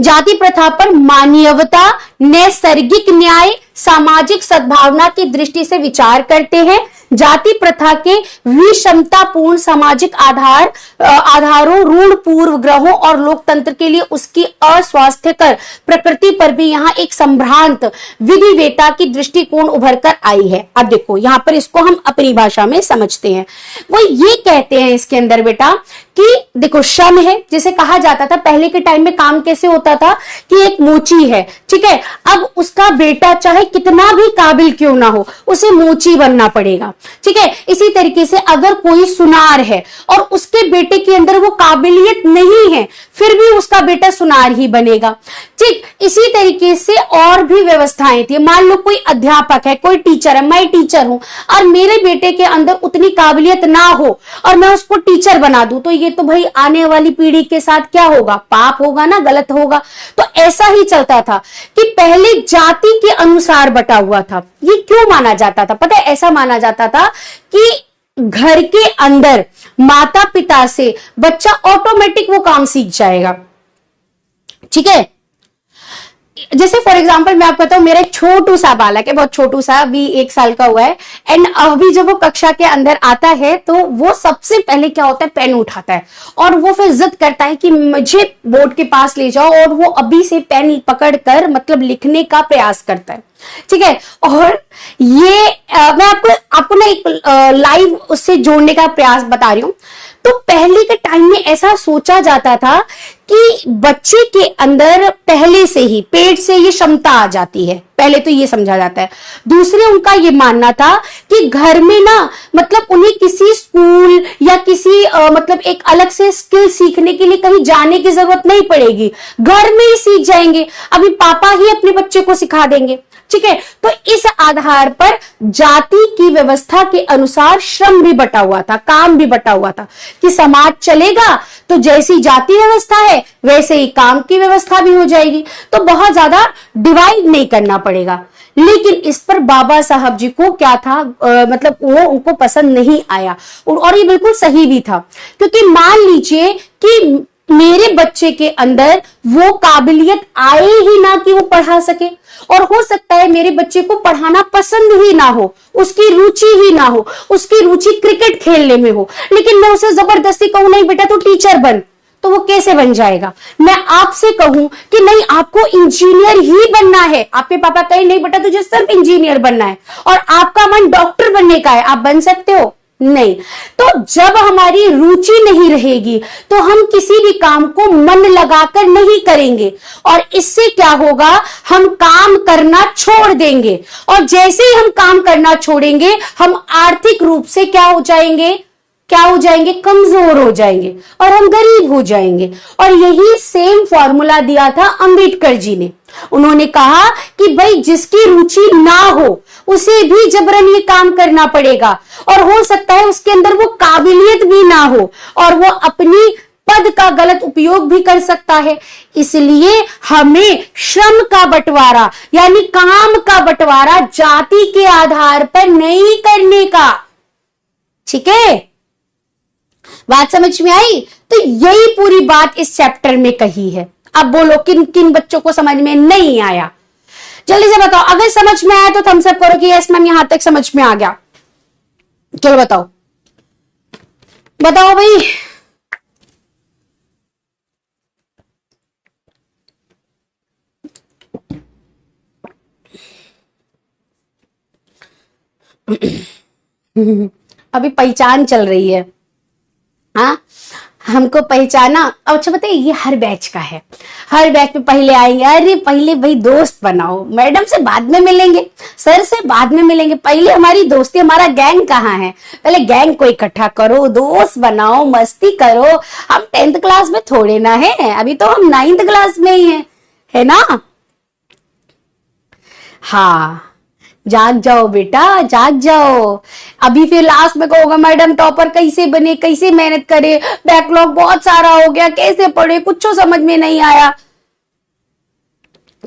Speaker 1: जाति प्रथा पर मानवीयता, नैसर्गिक न्याय, सामाजिक सद्भावना की दृष्टि से विचार करते हैं। जाति प्रथा के विषमतापूर्ण सामाजिक आधारों, ऋण पूर्व ग्रहों और लोकतंत्र के लिए उसकी अस्वास्थ्यकर प्रकृति पर भी यहाँ एक संभ्रांत विधिवेता की दृष्टिकोण उभर कर आई है। अब देखो यहाँ पर इसको हम अपनी भाषा में समझते हैं। वो ये कहते हैं इसके अंदर बेटा कि देखो श्रम है, जैसे कहा जाता था पहले के टाइम में काम कैसे होता था कि एक मोची है, ठीक है, अब उसका बेटा चाहे कितना भी काबिल क्यों ना हो उसे मोची बनना पड़ेगा, ठीक है। इसी तरीके से अगर कोई सुनार है और उसके बेटे के अंदर वो काबिलियत नहीं है फिर भी उसका बेटा सुनार ही बनेगा, ठीक। इसी तरीके से और भी व्यवस्थाएं थी। मान लो कोई अध्यापक है, कोई टीचर है, मैं टीचर हूं और मेरे बेटे के अंदर उतनी काबिलियत ना हो और मैं उसको टीचर बना दूं तो ये तो भाई आने वाली पीढ़ी के साथ क्या होगा, पाप होगा ना, गलत होगा। तो ऐसा ही चलता था कि पहले जाति के अनुसार बटा हुआ था। ये क्यों माना जाता था पता है? ऐसा माना जाता था कि घर के अंदर माता पिता से बच्चा ऑटोमेटिक वो काम सीख जाएगा, ठीक है। जैसे फॉर एग्जाम्पल मैं आपको बताऊं, मेरा एक छोटू सा बालक है, बहुत छोटू सा, अभी 1 साल का हुआ है। एंड अभी जब वो कक्षा के अंदर आता है तो वो सबसे पहले क्या होता है, पेन उठाता है और वो फिर जिद करता है कि मुझे बोर्ड के पास ले जाओ, और वो अभी से पेन पकड़कर मतलब लिखने का प्रयास करता है, ठीक है। और ये मैं आपको ना एक लाइव उससे जोड़ने का प्रयास बता रही हूं। तो पहले के टाइम में ऐसा सोचा जाता था कि बच्चे के अंदर पहले से ही पेट से ये क्षमता आ जाती है, पहले तो ये समझा जाता है। दूसरे उनका ये मानना था कि घर में ना मतलब उन्हें किसी स्कूल या किसी मतलब एक अलग से स्किल सीखने के लिए कहीं जाने की जरूरत नहीं पड़ेगी, घर में ही सीख जाएंगे, अभी पापा ही अपने बच्चे को सिखा देंगे, ठीक है। तो इस आधार पर जाति की व्यवस्था के अनुसार श्रम भी बटा हुआ था, काम भी बटा हुआ था कि समाज चलेगा तो जैसी जाति व्यवस्था है वैसे ही काम की व्यवस्था भी हो जाएगी, तो बहुत ज्यादा डिवाइड नहीं करना पड़ेगा। लेकिन इस पर बाबा साहब जी को क्या था, मतलब वो उनको पसंद नहीं आया, और ये बिल्कुल सही भी था। क्योंकि मान लीजिए कि मेरे बच्चे के अंदर वो काबिलियत आए ही ना कि वो पढ़ा सके, और हो सकता है मेरे बच्चे को पढ़ाना पसंद ही ना हो, उसकी रुचि ही ना हो, उसकी रुचि क्रिकेट खेलने में हो, लेकिन मैं उसे जबरदस्ती कहूं नहीं बेटा तू टीचर बन, तो वो कैसे बन जाएगा। मैं आपसे कहूं कि नहीं आपको इंजीनियर ही बनना है, आपके पापा कहे नहीं बेटा तुझे सिर्फ इंजीनियर बनना है, और आपका मन डॉक्टर बनने का है, आप बन सकते हो नहीं। तो जब हमारी रुचि नहीं रहेगी तो हम किसी भी काम को मन लगाकर नहीं करेंगे, और इससे क्या होगा, हम काम करना छोड़ देंगे, और जैसे ही हम काम करना छोड़ेंगे हम आर्थिक रूप से क्या हो जाएंगे, कमजोर हो जाएंगे और हम गरीब हो जाएंगे। और यही सेम फॉर्मूला दिया था अंबेडकर जी ने। उन्होंने कहा कि भाई जिसकी रुचि ना हो उसे भी जबरन ये काम करना पड़ेगा, और हो सकता है उसके अंदर वो काबिलियत भी ना हो और वो अपनी पद का गलत उपयोग भी कर सकता है। इसलिए हमें श्रम का बंटवारा यानी काम का बंटवारा जाति के आधार पर नहीं करने का, ठीक है। बात समझ में आई? तो यही पूरी बात इस चैप्टर में कही है। अब बोलो किन किन बच्चों को समझ में नहीं आया, जल्दी से बताओ। अगर समझ में आया तो थम्स अप करो कि यस मैम यहां तक समझ में आ गया। चलो बताओ भाई। अभी पहचान चल रही है, हाँ हमको पहचाना। अच्छा बताइए ये हर बैच का है, हर बैच में पहले आएंगे, अरे पहले भाई दोस्त बनाओ, मैडम से बाद में मिलेंगे, सर से बाद में मिलेंगे, पहले हमारी दोस्ती, हमारा गैंग कहाँ है, पहले गैंग को इकट्ठा करो, दोस्त बनाओ, मस्ती करो। हम 10th क्लास में थोड़े ना है, अभी तो हम 9th क्लास में ही है ना। हाँ जाग जाओ बेटा, जाग जाओ। अभी फिर लास्ट में कहोगा मैडम टॉपर कैसे बने, कैसे मेहनत करे, बैकलॉग बहुत सारा हो गया, कैसे पढ़े, कुछ समझ में नहीं आया,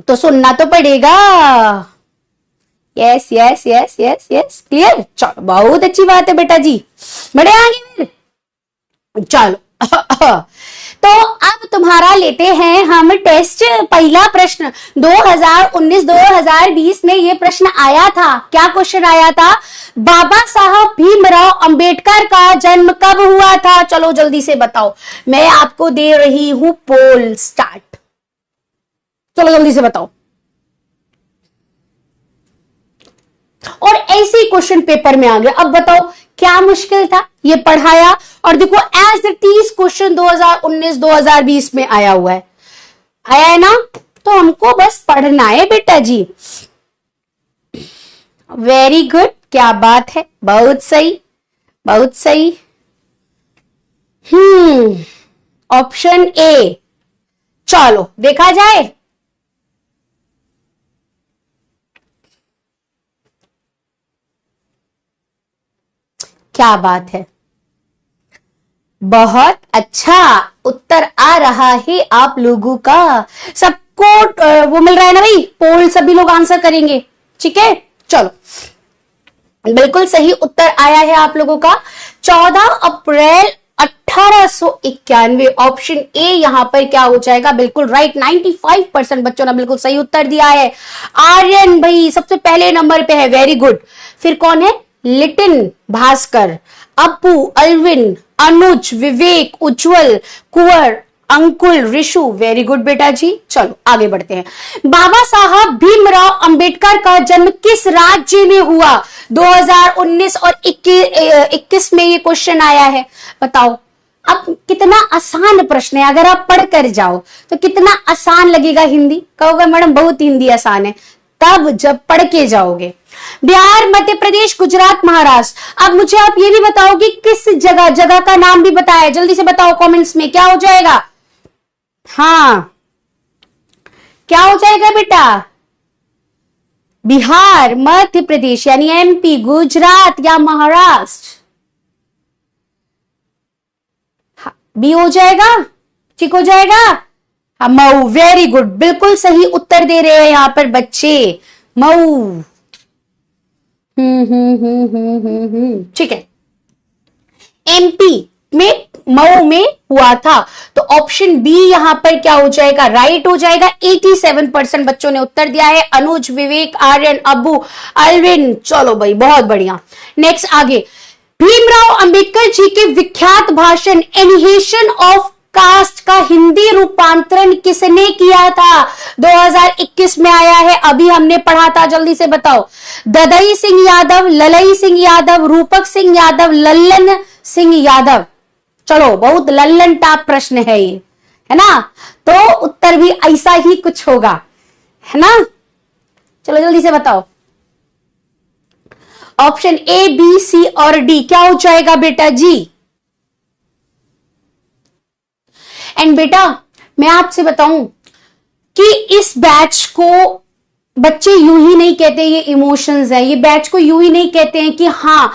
Speaker 1: तो सुनना तो पड़ेगा। Yes yes yes yes yes clear. चलो बहुत अच्छी बात है बेटा जी, बड़े आगे फिर चलो। तो अब तुम्हारा लेते हैं हम टेस्ट। पहला प्रश्न 2019-2020 में ये प्रश्न आया था। क्या क्वेश्चन आया था, बाबा साहब भीमराव अंबेडकर का जन्म कब हुआ था। चलो जल्दी से बताओ, मैं आपको दे रही हूं पोल स्टार्ट, चलो जल्दी से बताओ। और ऐसे ही क्वेश्चन पेपर में आ गया। अब बताओ क्या मुश्किल था, ये पढ़ाया और देखो एज इट इज क्वेश्चन 2019-2020 में आया हुआ है, आया है ना, तो हमको बस पढ़ना है बेटा जी। वेरी गुड, क्या बात है, बहुत सही, बहुत सही। ऑप्शन ए, चलो देखा जाए। क्या बात है, बहुत अच्छा उत्तर आ रहा है आप लोगों का। सबको वो मिल रहा है ना भाई, पोल सभी लोग आंसर करेंगे, ठीक है। चलो बिल्कुल सही उत्तर आया है आप लोगों का 14 अप्रैल 1891। ऑप्शन ए यहां पर क्या हो जाएगा, बिल्कुल राइट। 95% बच्चों ने बिल्कुल सही उत्तर दिया है। आर्यन भाई सबसे पहले नंबर पे है, वेरी गुड। फिर कौन है, लिटिन भास्कर, अपू, अल्विन, अनुज, विवेक, उज्जवल, कुंवर, अंकुल, ऋषु, वेरी गुड बेटा जी। चलो आगे बढ़ते हैं। बाबा साहब भीमराव अंबेडकर का जन्म किस राज्य में हुआ? 2019 और 21 में ये क्वेश्चन आया है, बताओ। अब कितना आसान प्रश्न है, अगर आप पढ़ कर जाओ तो कितना आसान लगेगा। हिंदी कहोगे मैडम बहुत हिंदी आसान है, तब जब पढ़ के जाओगे। बिहार, मध्य प्रदेश, गुजरात, महाराष्ट्र। अब मुझे आप ये भी बताओगे किस जगह, जगह का नाम भी बताया, जल्दी से बताओ कमेंट्स में, क्या हो जाएगा? हाँ क्या हो जाएगा बेटा? बिहार, मध्य प्रदेश यानी एमपी, गुजरात या महाराष्ट्र? बी हो जाएगा, ठीक हो जाएगा। मऊ, वेरी गुड, बिल्कुल सही उत्तर दे रहे हैं यहां पर बच्चे, मऊ। ठीक है, एमपी में मऊ में हुआ था, तो ऑप्शन बी यहां पर क्या हो जाएगा, राइट हो जाएगा। 87% बच्चों ने उत्तर दिया है। अनुज, विवेक, आर्यन, अबू, अल्विन, चलो भाई बहुत बढ़िया। नेक्स्ट आगे, भीमराव अंबेडकर जी के विख्यात भाषण एनिहेशन ऑफ कास्ट का हिंदी रूपांतरण किसने किया था? 2021 में आया है, अभी हमने पढ़ा था, जल्दी से बताओ। ददई सिंह यादव, ललई सिंह यादव, रूपक सिंह यादव, लल्लन सिंह यादव। चलो बहुत लल्लन टाप प्रश्न है ये, है ना, तो उत्तर भी ऐसा ही कुछ होगा, है ना। चलो जल्दी से बताओ, ऑप्शन ए, बी, सी और डी क्या हो जाएगा बेटा जी? एंड बेटा मैं आपसे बताऊं कि इस बैच को बच्चे यूं ही नहीं कहते ये इमोशंस है, ये बैच को यूं ही नहीं कहते हैं कि हाँ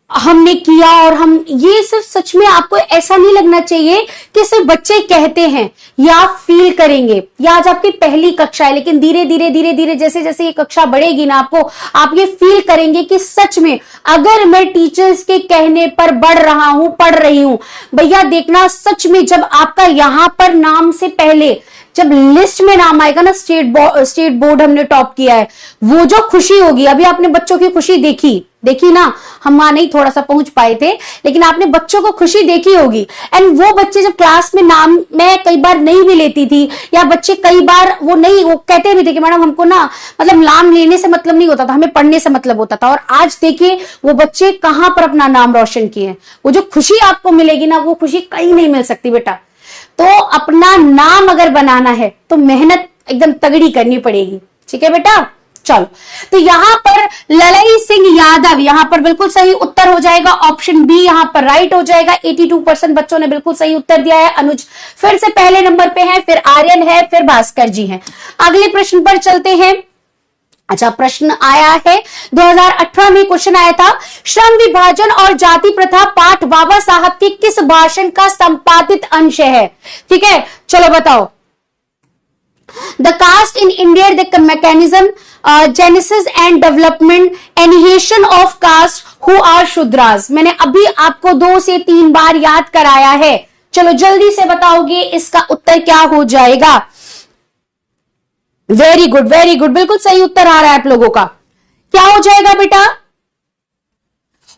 Speaker 1: हमने किया और हम, ये सिर्फ सच में आपको ऐसा नहीं लगना चाहिए कि सिर्फ बच्चे कहते हैं, या फील करेंगे। या आज आपकी पहली कक्षा है, लेकिन धीरे धीरे धीरे धीरे जैसे जैसे ये कक्षा बढ़ेगी ना, आपको आप ये फील करेंगे कि सच में अगर मैं टीचर्स के कहने पर बढ़ रहा हूं, पढ़ रही हूं, भैया देखना सच में जब आपका यहां पर नाम से पहले जब लिस्ट में नाम आएगा ना, स्टेट बोर्ड हमने टॉप किया है, वो जो खुशी होगी, अभी आपने बच्चों की खुशी देखी ना, हम वहां नहीं थोड़ा सा पहुंच पाए थे, लेकिन आपने बच्चों को खुशी देखी होगी। एंड वो बच्चे जब क्लास में नाम मैं कई बार नहीं भी लेती थी, या बच्चे कई बार वो कहते भी थे कि मैडम हमको ना मतलब नाम लेने से मतलब नहीं होता था, हमें पढ़ने से मतलब होता था। और आज देखिए वो बच्चे कहां पर अपना नाम रोशन किए। वो जो खुशी आपको मिलेगी ना, वो खुशी कहीं नहीं मिल सकती बेटा। तो अपना नाम अगर बनाना है तो मेहनत एकदम तगड़ी करनी पड़ेगी, ठीक है बेटा। चलो तो यहां पर ललई सिंह यादव यहां पर बिल्कुल सही उत्तर हो जाएगा, ऑप्शन बी यहां पर राइट हो जाएगा। 82% बच्चों ने बिल्कुल सही उत्तर दिया है। अनुज फिर से पहले नंबर पे है, फिर आर्यन है, फिर भास्कर जी हैं। अगले प्रश्न पर चलते हैं। अच्छा प्रश्न आया है 2018 में, क्वेश्चन आया था, श्रम विभाजन और जाति प्रथा पाठ बाबा साहब के किस भाषण का संपादित अंश है? ठीक है चलो बताओ। The caste in India, the mechanism, genesis and development, annihilation of caste, who are Shudras. मैंने अभी आपको 2 से 3 बार याद कराया है, चलो जल्दी से बताओगे इसका उत्तर क्या हो जाएगा? वेरी गुड वेरी गुड, बिल्कुल सही उत्तर आ रहा है आप लोगों का। क्या हो जाएगा बेटा?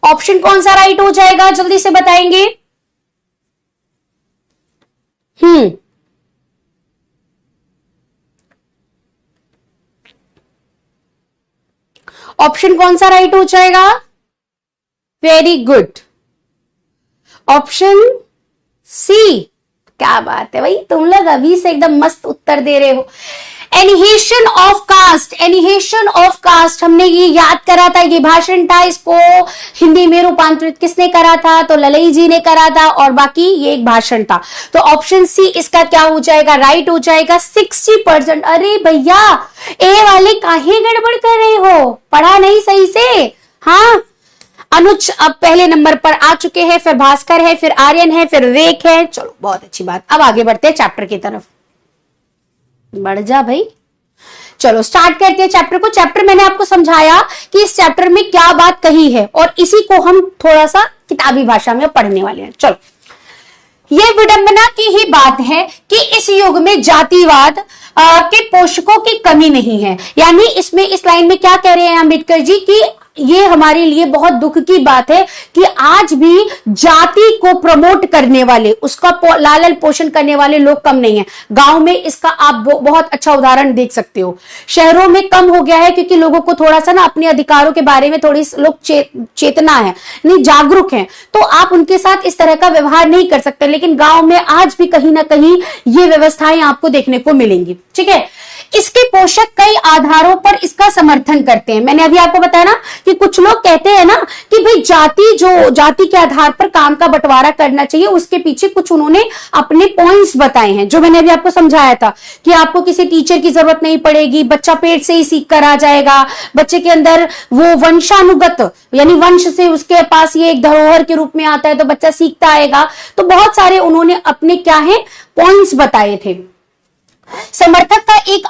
Speaker 1: ऑप्शन कौन सा राइट हो जाएगा, जल्दी से बताएंगे। ऑप्शन कौन सा राइट हो जाएगा? Very good. ऑप्शन सी, क्या बात है भाई, तुम लोग अभी से एकदम मस्त उत्तर दे रहे हो। एनिहेशन ऑफ कास्ट, एनिहेशन ऑफ कास्ट हमने ये याद करा था, ये भाषण था, इसको हिंदी में रूपांतरित किसने करा था? तो ललई जी ने करा था, और बाकी ये एक भाषण था। तो ऑप्शन सी इसका क्या हो जाएगा? राइट हो जाएगा 60%। अरे भैया ए वाले काहे गड़बड़ कर रहे हो, पढ़ा नहीं सही से? हाँ, अनुज अब पहले नंबर पर आ चुके हैं, फिर भास्कर है, फिर आर्यन है, फिर विवेक है। चलो बहुत अच्छी बात। अब आगे बढ़ते हैं चैप्टर की तरफ। बढ़ जा भाई। चलो स्टार्ट करते हैं चैप्टर को। चैप्टर मैंने आपको समझाया कि इस चैप्टर में क्या बात कही है, और इसी को हम थोड़ा सा किताबी भाषा में पढ़ने वाले हैं। चलो, ये विडंबना की ही बात है कि इस युग में जातिवाद के पोषकों की कमी नहीं है। यानी इसमें इस लाइन में क्या कह रहे हैं अम्बेडकर जी कि ये हमारे लिए बहुत दुख की बात है कि आज भी जाति को प्रमोट करने वाले, उसका लालन पोषण करने वाले लोग कम नहीं है। गांव में इसका आप बहुत अच्छा उदाहरण देख सकते हो। शहरों में कम हो गया है क्योंकि लोगों को थोड़ा सा ना अपने अधिकारों के बारे में थोड़ी लोग चेतना है, नहीं जागरूक है, तो आप उनके साथ इस तरह का व्यवहार नहीं कर सकते। लेकिन गांव में आज भी कहीं ना कहीं ये व्यवस्थाएं आपको देखने को मिलेंगी। ठीक है, इसके पोषक कई आधारों पर इसका समर्थन करते हैं। मैंने अभी आपको बताया ना कि कुछ लोग कहते हैं ना कि भाई जाति के आधार पर काम का बंटवारा करना चाहिए, उसके पीछे कुछ उन्होंने अपने पॉइंट्स बताए हैं, जो मैंने अभी आपको समझाया था कि आपको किसी टीचर की जरूरत नहीं पड़ेगी, बच्चा पेट से ही सीख कर आ जाएगा, बच्चे के अंदर वो वंशानुगत यानी वंश से उसके पास ये एक धरोहर के रूप में आता है, तो बच्चा सीखता आएगा। तो बहुत सारे उन्होंने अपने क्या है पॉइंट्स बताए थे। समर्थक का एक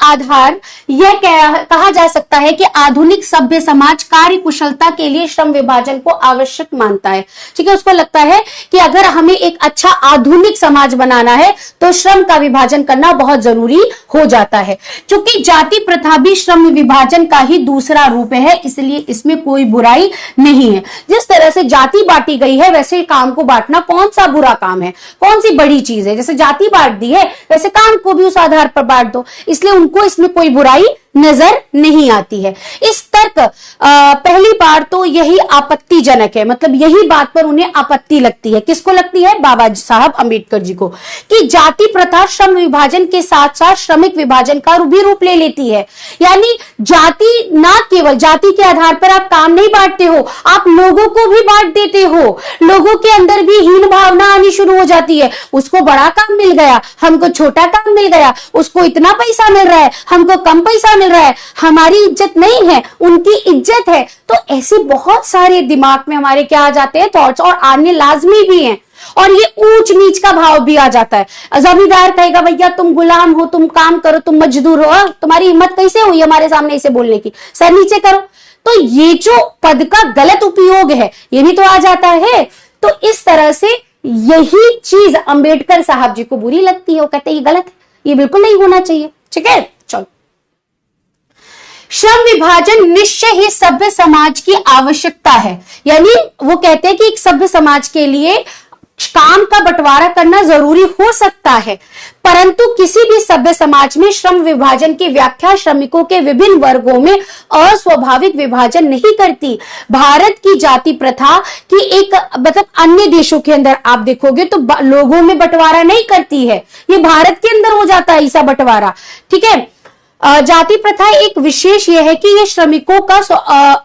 Speaker 1: आधार यह कहा जा सकता है कि आधुनिक सभ्य समाज कार्य कुशलता के लिए श्रम विभाजन को आवश्यक मानता है। ठीक है, उसको लगता है कि अगर हमें एक अच्छा आधुनिक समाज बनाना है तो श्रम का विभाजन करना बहुत जरूरी हो जाता है। क्योंकि जाति प्रथा भी श्रम विभाजन का ही दूसरा रूप है, इसलिए इसमें कोई बुराई नहीं है। जिस तरह से जाति बांटी गई है वैसे काम को बांटना कौन सा बुरा काम है, कौन सी बड़ी चीज है? जैसे जाति बांट दी है वैसे काम को भी उस आधार पर बांट दो, इसलिए उनको इसमें कोई बुराई नजर नहीं आती है। इस तर्क पहली बार तो यही आपत्तिजनक है, मतलब यही बात पर उन्हें आपत्ति लगती है। किसको लगती है? बाबा साहब अम्बेडकर जी को, कि जाति प्रथा श्रम विभाजन के साथ साथ श्रमिक विभाजन का भी रूप ले लेती है। यानी जाति, ना केवल जाति के आधार पर आप काम नहीं बांटते हो, आप लोगों को भी बांट देते हो। लोगों के अंदर भी हीन भावना आनी शुरू हो जाती है। उसको बड़ा काम मिल गया, हमको छोटा काम मिल गया, उसको इतना पैसा मिल रहा है, हमको कम पैसा मिल रहा है, हमारी इज्जत नहीं है, उनकी इज्जत है। तो ऐसे बहुत सारे दिमाग में हमारे क्या आ जाते हैं थॉट्स, और आने लाजमी भी हैं। और ये ऊंच नीच का भाव भी आ जाता है। जमींदार कहेगा भैया तुम गुलाम हो, तुम काम करो, तुम मजदूर हो, तुम्हारी हिम्मत कैसे हुई हमारे सामने इसे बोलने की, सर नीचे करो। तो ये जो पद का गलत उपयोग है ये भी तो आ जाता है। तो इस तरह से यही चीज अंबेडकर साहब जी को बुरी लगती है। वो कहते हैं ये गलत है, ये बिल्कुल नहीं होना चाहिए। ठीक है, चलो। श्रम विभाजन निश्चय ही सभ्य समाज की आवश्यकता है। यानी वो कहते हैं कि एक सभ्य समाज के लिए काम का बंटवारा करना जरूरी हो सकता है, परंतु किसी भी सभ्य समाज में श्रम विभाजन की व्याख्या श्रमिकों के विभिन्न वर्गों में अस्वाभाविक विभाजन नहीं करती। भारत की जाति प्रथा की एक मतलब अन्य देशों के अंदर आप देखोगे तो लोगों में बंटवारा नहीं करती है, ये भारत के अंदर हो जाता है ऐसा बंटवारा। ठीक है, जाति प्रथा एक विशेष यह है कि यह श्रमिकों का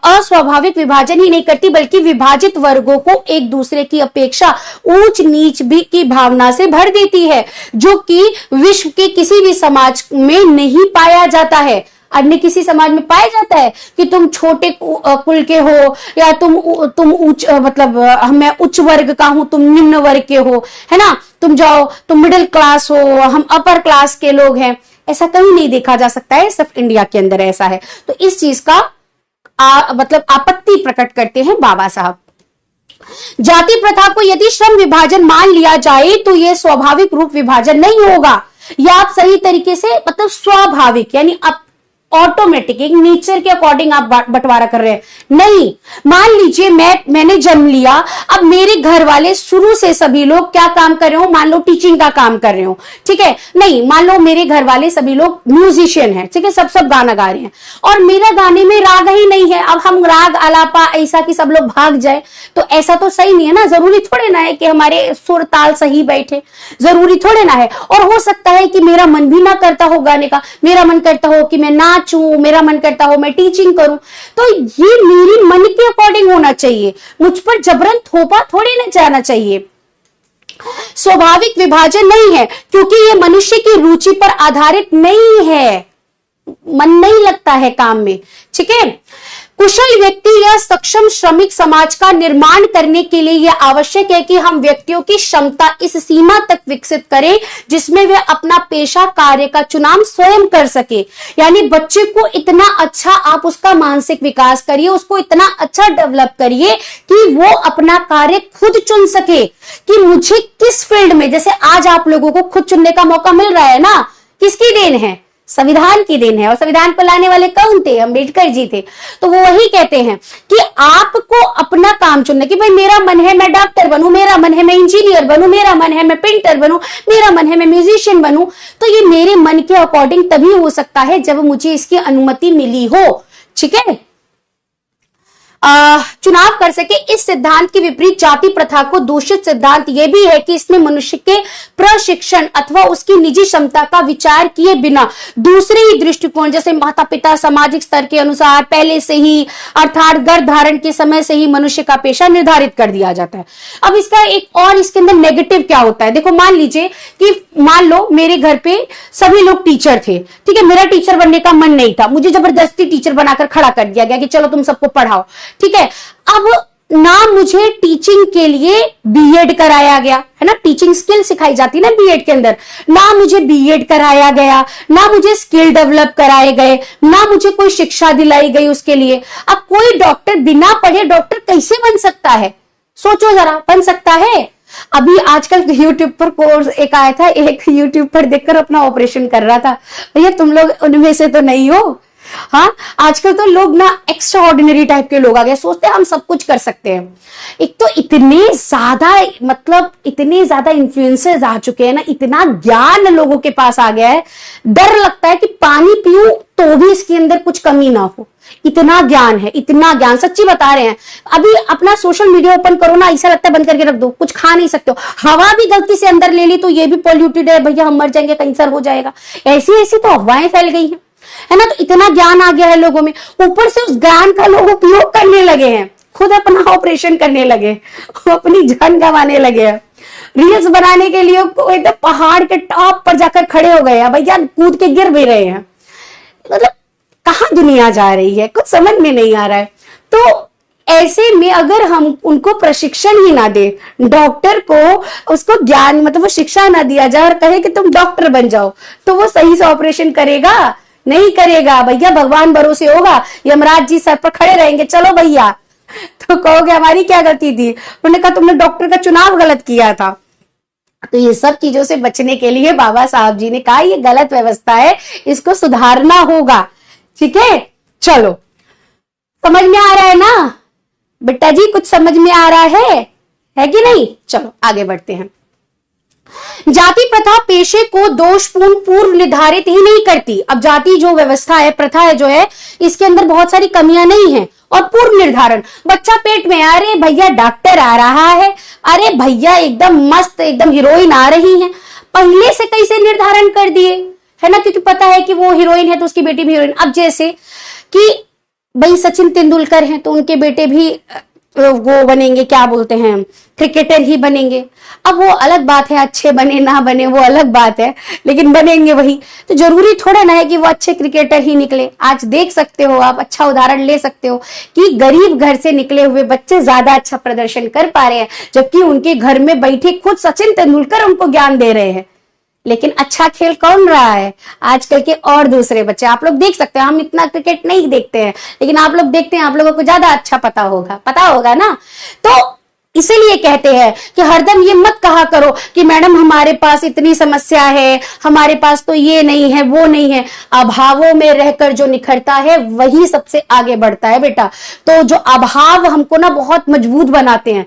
Speaker 1: अस्वाभाविक विभाजन ही नहीं करती, बल्कि विभाजित वर्गों को एक दूसरे की अपेक्षा ऊंच नीच भी की भावना से भर देती है, जो कि विश्व के किसी भी समाज में नहीं पाया जाता है। अन्य किसी समाज में पाया जाता है कि तुम छोटे कुल के हो, या तुम उच्च मतलब मैं उच्च वर्ग का हूं, तुम निम्न वर्ग के हो, है ना, तुम जाओ तुम मिडिल क्लास हो, हम अपर क्लास के लोग हैं। ऐसा कहीं नहीं देखा जा सकता है, सिर्फ इंडिया के अंदर ऐसा है। तो इस चीज का मतलब आपत्ति प्रकट करते हैं बाबा साहब। जाति प्रथा को यदि श्रम विभाजन मान लिया जाए तो यह स्वाभाविक रूप विभाजन नहीं होगा, या आप सही तरीके से मतलब स्वाभाविक यानी ऑटोमेटिक एक नेचर के अकॉर्डिंग आप बंटवारा कर रहे हैं। नहीं, मान लीजिए मैंने जन्म लिया, अब मेरे घर वाले शुरू से सभी लोग क्या काम कर रहे हो, मान लो टीचिंग का काम कर रहे हो, ठीक है, नहीं मान लो मेरे घर वाले सभी लोग म्यूजिशियन हैं, ठीक है, सब गाना गा रहे हैं, और मेरा गाने में राग ही नहीं है। अब हम राग आलापा ऐसा कि सब लोग भाग जाए, तो ऐसा तो सही नहीं है ना। जरूरी थोड़े ना है कि हमारे सुर ताल सही बैठे, जरूरी थोड़े ना है। और हो सकता है कि मेरा मन भी ना करता हो गाने का, मेरा मन करता हो कि मैं नाचूं, मेरा मन करता हो मैं टीचिंग करूं, तो ये मेरी मन के अकॉर्डिंग होना चाहिए। मुझ पर जबरन थोपा थोड़ी ना जाना चाहिए। स्वाभाविक विभाजन नहीं है, क्योंकि ये मनुष्य की रुचि पर आधारित नहीं है, मन नहीं लगता है काम में। ठीक है, कुशल व्यक्ति या सक्षम श्रमिक समाज का निर्माण करने के लिए यह आवश्यक है कि हम व्यक्तियों की क्षमता इस सीमा तक विकसित करें जिसमें वे अपना पेशा कार्य का चुनाव स्वयं कर सके। यानी बच्चे को इतना अच्छा आप उसका मानसिक विकास करिए, उसको इतना अच्छा डेवलप करिए कि वो अपना कार्य खुद चुन सके कि मुझे किस फील्ड में, जैसे आज आप लोगों को खुद चुनने का मौका मिल रहा है ना, किसकी देन है? संविधान की देन है। और संविधान को लाने वाले कौन थे? अम्बेडकर जी थे। तो वो वही कहते हैं कि आपको अपना काम चुनना, कि भाई मेरा मन है मैं डॉक्टर बनूं, मेरा मन है मैं इंजीनियर बनूं, मेरा मन है मैं पेंटर बनूं, मेरा मन है मैं म्यूजिशियन बनूं। तो ये मेरे मन के अकॉर्डिंग तभी हो सकता है जब मुझे इसकी अनुमति मिली हो। ठीक है, चुनाव कर सके। इस सिद्धांत के विपरीत जाति प्रथा को दूषित सिद्धांत यह भी है कि इसमें मनुष्य के प्रशिक्षण अथवा उसकी निजी क्षमता का विचार किए बिना दूसरे ही दृष्टिकोण, जैसे माता पिता सामाजिक स्तर के अनुसार पहले से ही, अर्थात गर्भ धारण के समय से ही मनुष्य का पेशा निर्धारित कर दिया जाता है। अब इसका एक और इसके अंदर नेगेटिव क्या होता है, देखो मान लीजिए कि मान लो मेरे घर पे सभी लोग टीचर थे, ठीक है, मेरा टीचर बनने का मन नहीं था, मुझे जबरदस्ती टीचर बनाकर खड़ा कर दिया गया कि चलो तुम सबको पढ़ाओ। ठीक है, अब ना मुझे टीचिंग के लिए बीएड कराया गया, है ना, टीचिंग स्किल सिखाई जाती है ना बीएड के अंदर, ना मुझे बीएड कराया गया, ना मुझे स्किल डेवलप कराए गए, ना मुझे कोई शिक्षा दिलाई गई उसके लिए। अब कोई डॉक्टर बिना पढ़े डॉक्टर कैसे बन सकता है? सोचो जरा, बन सकता है? अभी आजकल यूट्यूब पर कोर्स एक आया था, एक यूट्यूब पर देखकर अपना ऑपरेशन कर रहा था। भैया तुम लोग उनमें से तो नहीं हो? हाँ, आजकल तो लोग ना एक्स्ट्रा ऑर्डिनरी टाइप के लोग आ गए, सोचते हैं हम सब कुछ कर सकते हैं। एक तो इतने ज्यादा, मतलब इतने ज्यादा इन्फ्लुएंसर्स आ चुके हैं ना, इतना ज्ञान लोगों के पास आ गया है, डर लगता है कि पानी पीऊं तो भी इसके अंदर कुछ कमी ना हो। इतना ज्ञान है, इतना ज्ञान, सच्ची बता रहे हैं। अभी अपना सोशल मीडिया ओपन करो ना, ऐसा लगता है बंद करके रख दो, कुछ खा नहीं सकते हो। हवा भी गलती से अंदर ले ली तो ये भी पॉल्यूटेड है, भैया हम मर जाएंगे, कैंसर हो जाएगा, ऐसी ऐसी तो अफवाहें फैल गई हैं, है ना। तो इतना ज्ञान आ गया है लोगों में, ऊपर से उस ज्ञान का लोग उपयोग करने लगे हैं, खुद अपना ऑपरेशन करने लगे, अपनी जान गंवाने लगे हैं। रील्स बनाने के लिए एकदम पहाड़ के टॉप पर जाकर खड़े हो गए हैं, भैया कूद के गिर भी रहे हैं। मतलब कहां दुनिया जा रही है, कुछ समझ में नहीं आ रहा है। तो ऐसे में अगर हम उनको प्रशिक्षण ही ना दे, डॉक्टर को उसको ज्ञान, मतलब वो शिक्षा ना दिया जाए और कहे कि तुम डॉक्टर बन जाओ, तो वो सही से ऑपरेशन करेगा? नहीं करेगा भैया, भगवान भरोसे होगा, यमराज जी सर पर खड़े रहेंगे, चलो भैया, तो कहोगे हमारी क्या गलती थी? उन्होंने कहा तुमने डॉक्टर का चुनाव गलत किया था। तो ये सब चीजों से बचने के लिए बाबा साहब जी ने कहा ये गलत व्यवस्था है, इसको सुधारना होगा। ठीक है, चलो समझ में आ रहा है ना बेटा जी? कुछ समझ में आ रहा है कि नहीं? चलो आगे बढ़ते हैं। जाति प्रथा पेशे को दोषपूर्ण पूर्व निर्धारित ही नहीं करती। अब जाति जो व्यवस्था है, प्रथा है जो है, इसके अंदर बहुत सारी कमियां नहीं है। और पूर्व निर्धारण, बच्चा पेट में, अरे भैया डॉक्टर आ रहा है, अरे भैया एकदम मस्त, एकदम हीरोइन आ रही है, पहले से कैसे निर्धारण कर दिए, है ना, क्योंकि पता है कि वो हीरोइन है तो उसकी बेटी भी हीरोइन। अब जैसे कि भाई सचिन तेंदुलकर हैं तो उनके बेटे भी वो बनेंगे, क्या बोलते हैं, क्रिकेटर ही बनेंगे। अब वो अलग बात है, अच्छे बने ना बने वो अलग बात है, लेकिन बनेंगे वही। तो जरूरी थोड़ा ना है कि वो अच्छे क्रिकेटर ही निकले। आज देख सकते हो आप, अच्छा उदाहरण ले सकते हो कि गरीब घर से निकले हुए बच्चे ज्यादा अच्छा प्रदर्शन कर पा रहे हैं, जबकि उनके घर में बैठे खुद सचिन तेंदुलकर उनको ज्ञान दे रहे हैं। लेकिन अच्छा खेल कौन रहा है आजकल के और दूसरे बच्चे? आप लोग देख सकते हैं, हम इतना क्रिकेट नहीं देखते हैं, लेकिन आप लोग देखते हैं, आप लोगों को ज्यादा अच्छा पता होगा ना। तो इसीलिए कहते हैं कि हरदम ये मत कहा करो कि मैडम हमारे पास इतनी समस्या है, हमारे पास तो ये नहीं है वो नहीं है। अभावों में रहकर जो निखरता है वही सबसे आगे बढ़ता है बेटा। तो जो अभाव हमको ना बहुत मजबूत बनाते हैं,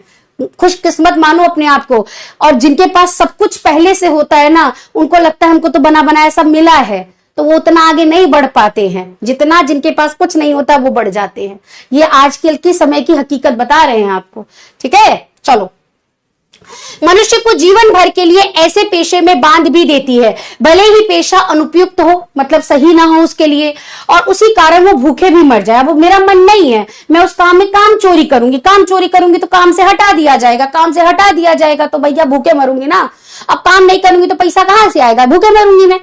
Speaker 1: खुशकिस्मत मानो अपने आप को। और जिनके पास सब कुछ पहले से होता है ना, उनको लगता है हमको तो बना बनाया सब मिला है, तो वो उतना आगे नहीं बढ़ पाते हैं जितना जिनके पास कुछ नहीं होता वो बढ़ जाते हैं। ये आजकल के समय की हकीकत बता रहे हैं आपको, ठीक है। चलो, मनुष्य को जीवन भर के लिए ऐसे पेशे में बांध भी देती है, भले ही पेशा अनुपयुक्त हो, मतलब सही ना हो उसके लिए, और उसी कारण वो भूखे भी मर जाए। वो मेरा मन नहीं है, मैं उस काम में काम चोरी करूंगी तो काम से हटा दिया जाएगा, काम से हटा दिया जाएगा तो भैया भूखे मरूंगी ना। अब काम नहीं करूंगी तो पैसा कहां से आएगा, भूखे मरूंगी मैं,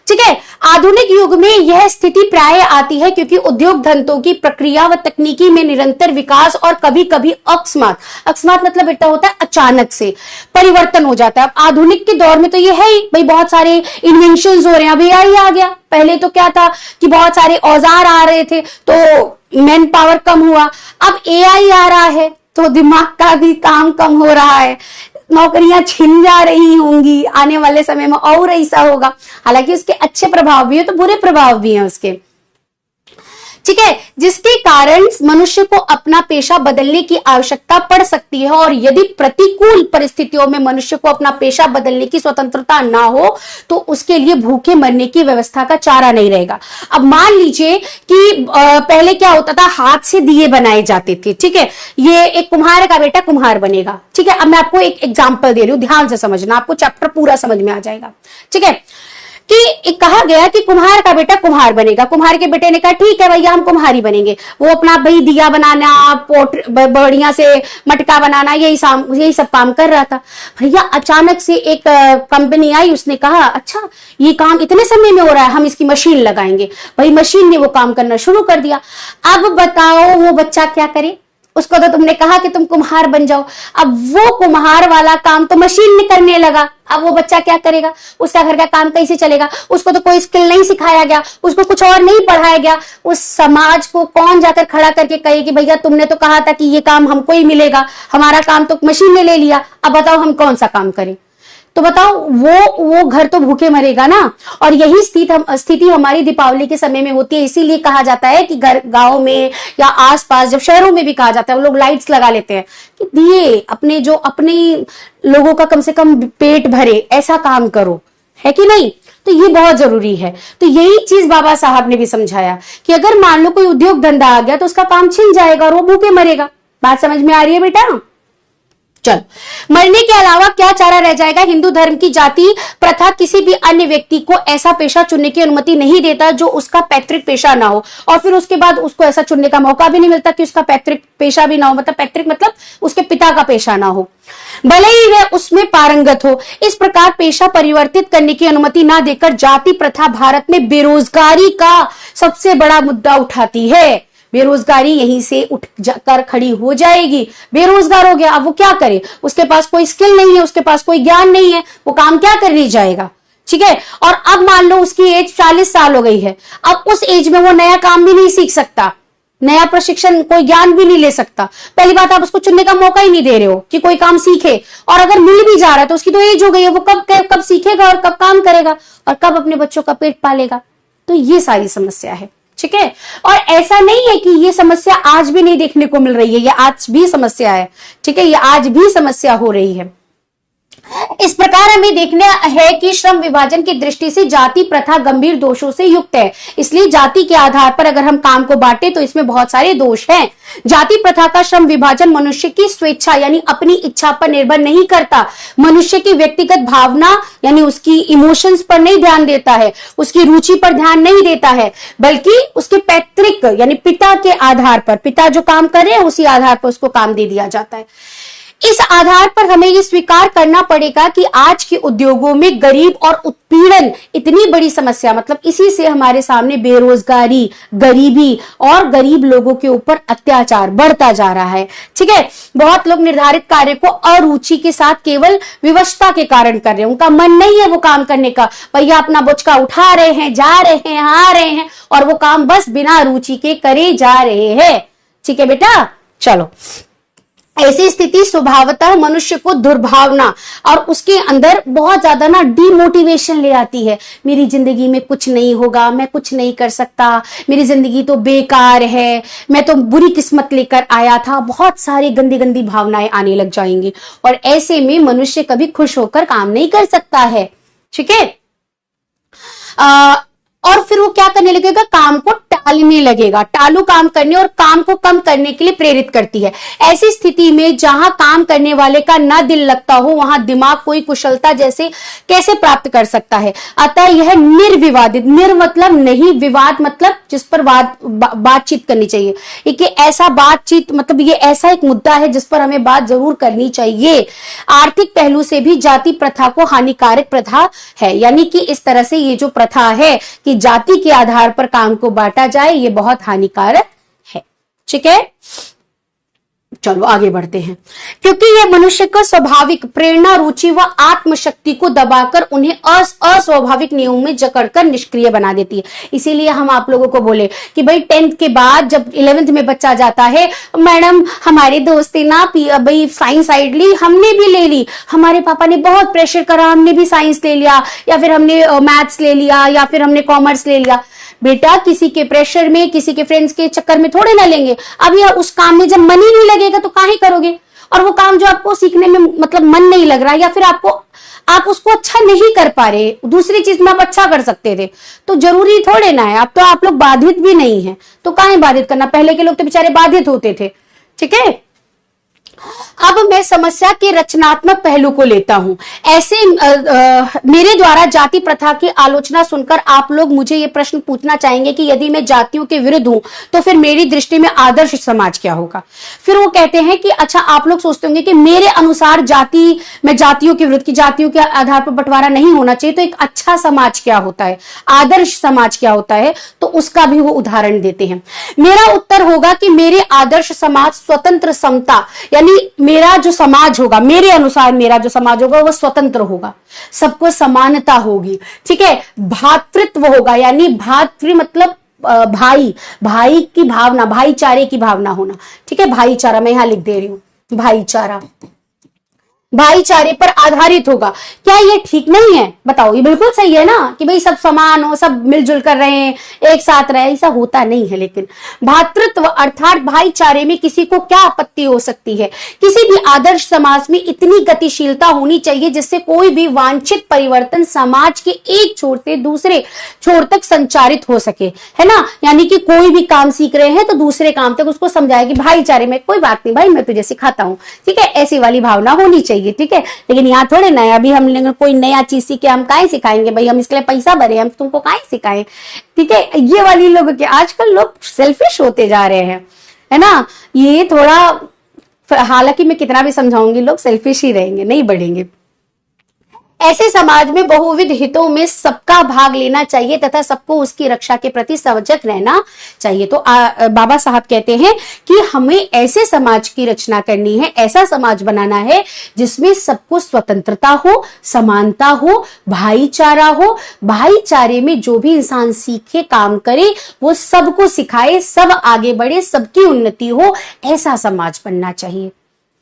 Speaker 1: ठीक है। आधुनिक युग में यह स्थिति प्राय आती है क्योंकि उद्योग धंधों की प्रक्रिया व तकनीकी में निरंतर विकास और कभी कभी अकस्मात मतलब बेटा होता है अचानक से परिवर्तन हो जाता है। अब आधुनिक के दौर में तो ये है ही भाई, बहुत सारे इन्वेंशंस हो रहे हैं। अभी AI आ गया, पहले तो क्या था कि बहुत सारे औजार आ रहे थे तो मैन पावर कम हुआ, अब AI आ रहा है तो दिमाग का भी काम कम हो रहा है, नौकरियां छिन जा रही होंगी, आने वाले समय में और ऐसा होगा। हालांकि उसके अच्छे प्रभाव भी है तो बुरे प्रभाव भी हैं उसके, ठीक है, जिसके कारण मनुष्य को अपना पेशा बदलने की आवश्यकता पड़ सकती है। और यदि प्रतिकूल परिस्थितियों में मनुष्य को अपना पेशा बदलने की स्वतंत्रता ना हो तो उसके लिए भूखे मरने की व्यवस्था का चारा नहीं रहेगा। अब मान लीजिए कि पहले क्या होता था, हाथ से दिए बनाए जाते थे, ठीक है, ये एक कुम्हार का बेटा कुम्हार बनेगा, ठीक है। अब मैं आपको एक एग्जाम्पल दे रही हूं, ध्यान से समझना, आपको चैप्टर पूरा समझ में आ जाएगा, ठीक है। कि एक कहा गया कि कुम्हार का बेटा कुम्हार बनेगा, कुम्हार के बेटे ने कहा ठीक है भैया हम कुम्हारी बनेंगे। वो अपना भाई दिया बनाना, पोट बढ़िया से मटका बनाना, यही सब काम कर रहा था। भैया अचानक से एक कंपनी आई, उसने कहा अच्छा ये काम इतने समय में हो रहा है, हम इसकी मशीन लगाएंगे। भाई मशीन ने वो काम करना शुरू कर दिया। अब बताओ वो बच्चा क्या करे, उसको तो तुमने कहा कि तुम कुम्हार बन जाओ, अब वो कुम्हार वाला काम तो मशीन ने करने लगा। अब वो बच्चा क्या करेगा, उसका घर का काम कैसे चलेगा, उसको तो कोई स्किल नहीं सिखाया गया, उसको कुछ और नहीं पढ़ाया गया। उस समाज को कौन जाकर खड़ा करके कहे कि भैया तुमने तो कहा था कि ये काम हमको ही मिलेगा, हमारा काम तो मशीन ने ले लिया, अब बताओ हम कौन सा काम करें। तो बताओ वो घर तो भूखे मरेगा ना। और यही स्थिति हमारी दीपावली के समय में होती है। इसीलिए कहा जाता है कि गांव में या आसपास, जब शहरों में भी कहा जाता है, वो लोग लाइट्स लगा लेते हैं कि दिए अपने लोगों का कम से कम पेट भरे, ऐसा काम करो, है कि नहीं। तो ये बहुत जरूरी है। तो यही चीज बाबा साहब ने भी समझाया कि अगर मान लो कोई उद्योग धंधा आ गया तो उसका काम छिन जाएगा और वो भूखे मरेगा। बात समझ में आ रही है बेटा। चल, मरने के अलावा क्या चारा रह जाएगा। हिंदू धर्म की जाति प्रथा किसी भी अन्य व्यक्ति को ऐसा पेशा चुनने की अनुमति नहीं देता जो उसका पैतृक पेशा ना हो, और फिर उसके बाद उसको ऐसा चुनने का मौका भी नहीं मिलता कि उसका पैतृक पेशा भी ना हो, मतलब पैतृक मतलब उसके पिता का पेशा ना हो, भले ही वह उसमें पारंगत हो। इस प्रकार पेशा परिवर्तित करने की अनुमति ना देकर जाति प्रथा भारत में बेरोजगारी का सबसे बड़ा मुद्दा उठाती है। बेरोजगारी यहीं से उठ कर खड़ी हो जाएगी। बेरोजगार हो गया, अब वो क्या करे, उसके पास कोई स्किल नहीं है, उसके पास कोई ज्ञान नहीं है, वो काम क्या करने जाएगा, ठीक है। और अब मान लो उसकी एज 40 साल हो गई है, अब उस एज में वो नया काम भी नहीं सीख सकता, नया प्रशिक्षण, कोई ज्ञान भी नहीं ले सकता। पहली बात, आप उसको चुनने का मौका ही नहीं दे रहे हो कि कोई काम सीखे, और अगर मिल भी जा रहा है तो उसकी तो एज हो गई है, वो कब सीखेगा और कब काम करेगा और कब अपने बच्चों का पेट पालेगा। तो ये सारी समस्या है, ठीक है। और ऐसा नहीं है कि ये समस्या आज भी नहीं देखने को मिल रही है, ये आज भी समस्या है, ठीक है, ये आज भी समस्या हो रही है। इस प्रकार हमें देखना है कि श्रम विभाजन की दृष्टि से जाति प्रथा गंभीर दोषों से युक्त है। इसलिए जाति के आधार पर अगर हम काम को बांटे तो इसमें बहुत सारे दोष हैं। जाति प्रथा का श्रम विभाजन मनुष्य की स्वेच्छा यानी अपनी इच्छा पर निर्भर नहीं करता, मनुष्य की व्यक्तिगत भावना यानी उसकी इमोशंस पर नहीं ध्यान देता है, उसकी रुचि पर ध्यान नहीं देता है, बल्कि उसके पैतृक यानी पिता के आधार पर, पिता जो काम कर रहे हैं उसी आधार पर उसको काम दे दिया जाता है। इस आधार पर हमें यह स्वीकार करना पड़ेगा कि आज के उद्योगों में गरीब और उत्पीड़न इतनी बड़ी समस्या, मतलब इसी से हमारे सामने बेरोजगारी, गरीबी और गरीब लोगों के ऊपर अत्याचार बढ़ता जा रहा है, ठीक है। बहुत लोग निर्धारित कार्य को अरुचि के साथ केवल विवशता के कारण कर रहे हैं, उनका मन नहीं है वो काम करने का, भैया अपना बोझका उठा रहे हैं, जा रहे हैं, आ रहे हैं, और वो काम बस बिना रुचि के करे जा रहे हैं, ठीक है बेटा। चलो, ऐसी स्थिति स्वभावतः मनुष्य को दुर्भावना और उसके अंदर बहुत ज्यादा ना डिमोटिवेशन ले आती है। मेरी जिंदगी में कुछ नहीं होगा, मैं कुछ नहीं कर सकता, मेरी जिंदगी तो बेकार है, मैं तो बुरी किस्मत लेकर आया था, बहुत सारी गंदी गंदी भावनाएं आने लग जाएंगी, और ऐसे में मनुष्य कभी खुश होकर काम नहीं कर सकता है, ठीक है। और फिर वो क्या करने लगेगा, काम को टालने लगेगा, टालू काम करने और काम को कम करने के लिए प्रेरित करती है। ऐसी स्थिति में जहां काम करने वाले का ना दिल लगता हो, वहां दिमाग कोई कुशलता जैसे कैसे प्राप्त कर सकता है। अतः यह निर्विवादित, निर मतलब नहीं, विवाद मतलब जिस पर बातचीत करनी चाहिए। एक ऐसा बातचीत मतलब ये ऐसा एक मुद्दा है जिस पर हमें बात जरूर करनी चाहिए। आर्थिक पहलू से भी जाति प्रथा को हानिकारक प्रथा है, यानी कि इस तरह से ये जो प्रथा है कि जाति के आधार पर काम को बांटा जाए, ये बहुत हानिकारक है। ठीक है, चलो आगे बढ़ते हैं। क्योंकि यह मनुष्य को स्वाभाविक प्रेरणा, रुचि व आत्मशक्ति को दबाकर उन्हें अस्वाभाविक नियमों में जकड़कर निष्क्रिय बना देती है। इसीलिए हम आप लोगों को बोले कि भाई 10th के बाद जब 11th में बच्चा जाता है, मैडम हमारे दोस्त ने ना भाई साइंस साइड ली, हमने भी ले ली, हमारे पापा ने बहुत प्रेशर करा, हमने भी साइंस ले लिया, या फिर हमने मैथ्स ले लिया, या फिर हमने कॉमर्स ले लिया। बेटा किसी के प्रेशर में, किसी के फ्रेंड्स के चक्कर में थोड़े ना लेंगे। अब यह उस काम में जब मन ही नहीं लगेगा तो काहे करोगे। और वो काम जो आपको सीखने में मतलब मन नहीं लग रहा, या फिर आप उसको अच्छा नहीं कर पा रहे, दूसरी चीज में आप अच्छा कर सकते थे, तो जरूरी थोड़े ना है। अब तो आप लोग बाधित भी नहीं है, तो काहे बाधित करना। पहले के लोग तो बेचारे बाधित होते थे। ठीक है, अब मैं समस्या के रचनात्मक पहलू को लेता हूं। ऐसे मेरे द्वारा जाति प्रथा की आलोचना सुनकर आप लोग मुझे ये प्रश्न पूछना चाहेंगे कि यदि मैं जातियों के विरुद्ध हूं तो फिर मेरी दृष्टि में आदर्श समाज क्या होगा। फिर वो कहते हैं कि अच्छा, आप लोग सोचते होंगे कि मेरे अनुसार मैं जातियों के विरुद्ध की, जातियों के आधार पर बंटवारा नहीं होना चाहिए, तो एक अच्छा समाज क्या होता है, आदर्श समाज क्या होता है, तो उसका भी वो उदाहरण देते हैं। मेरा उत्तर होगा कि मेरे आदर्श समाज स्वतंत्र समता, यानी मेरा जो समाज होगा, मेरे अनुसार मेरा जो समाज होगा वो स्वतंत्र होगा, सबको समानता होगी। ठीक है, भातृत्व होगा, यानी भातृ मतलब भाई की भावना, भाईचारे की भावना होना। ठीक है, भाईचारा मैं यहां लिख दे रही हूं, भाईचारे पर आधारित होगा। क्या ये ठीक नहीं है? बताओ, ये बिल्कुल सही है ना कि भाई सब समान हो, सब मिलजुल कर रहे हैं, एक साथ रहे। ऐसा होता नहीं है। लेकिन भातृत्व अर्थात भाईचारे में किसी को क्या आपत्ति हो सकती है? किसी भी आदर्श समाज में इतनी गतिशीलता होनी चाहिए जिससे कोई भी वांछित परिवर्तन समाज के एक छोर से दूसरे छोर तक संचारित हो सके, है ना। यानी कि कोई भी काम सीख रहे हैं तो दूसरे काम तक उसको समझाए कि भाईचारे में कोई बात नहीं भाई, मैं तुझे सिखाता हूं। ठीक है, ऐसी वाली भावना होनी चाहिए। ठीक है, लेकिन यहाँ थोड़े ना, अभी हम कोई नया चीज सीखे, हम काहे सिखाएंगे भाई, हम इसके लिए पैसा भरे, हम तुमको काहे सिखाएं। ठीक है, ये वाली लोगों के आजकल लोग सेल्फिश होते जा रहे हैं, है ना। ये थोड़ा, हालांकि मैं कितना भी समझाऊंगी, लोग सेल्फिश ही रहेंगे, नहीं बढ़ेंगे। ऐसे समाज में बहुविध हितों में सबका भाग लेना चाहिए तथा सबको उसकी रक्षा के प्रति सजग रहना चाहिए। तो बाबा साहब कहते हैं कि हमें ऐसे समाज की रचना करनी है, ऐसा समाज बनाना है जिसमें सबको स्वतंत्रता हो, समानता हो, भाईचारा हो। भाईचारे में जो भी इंसान सीखे, काम करे, वो सबको सिखाए, सब आगे बढ़े, सबकी उन्नति हो, ऐसा समाज बनना चाहिए।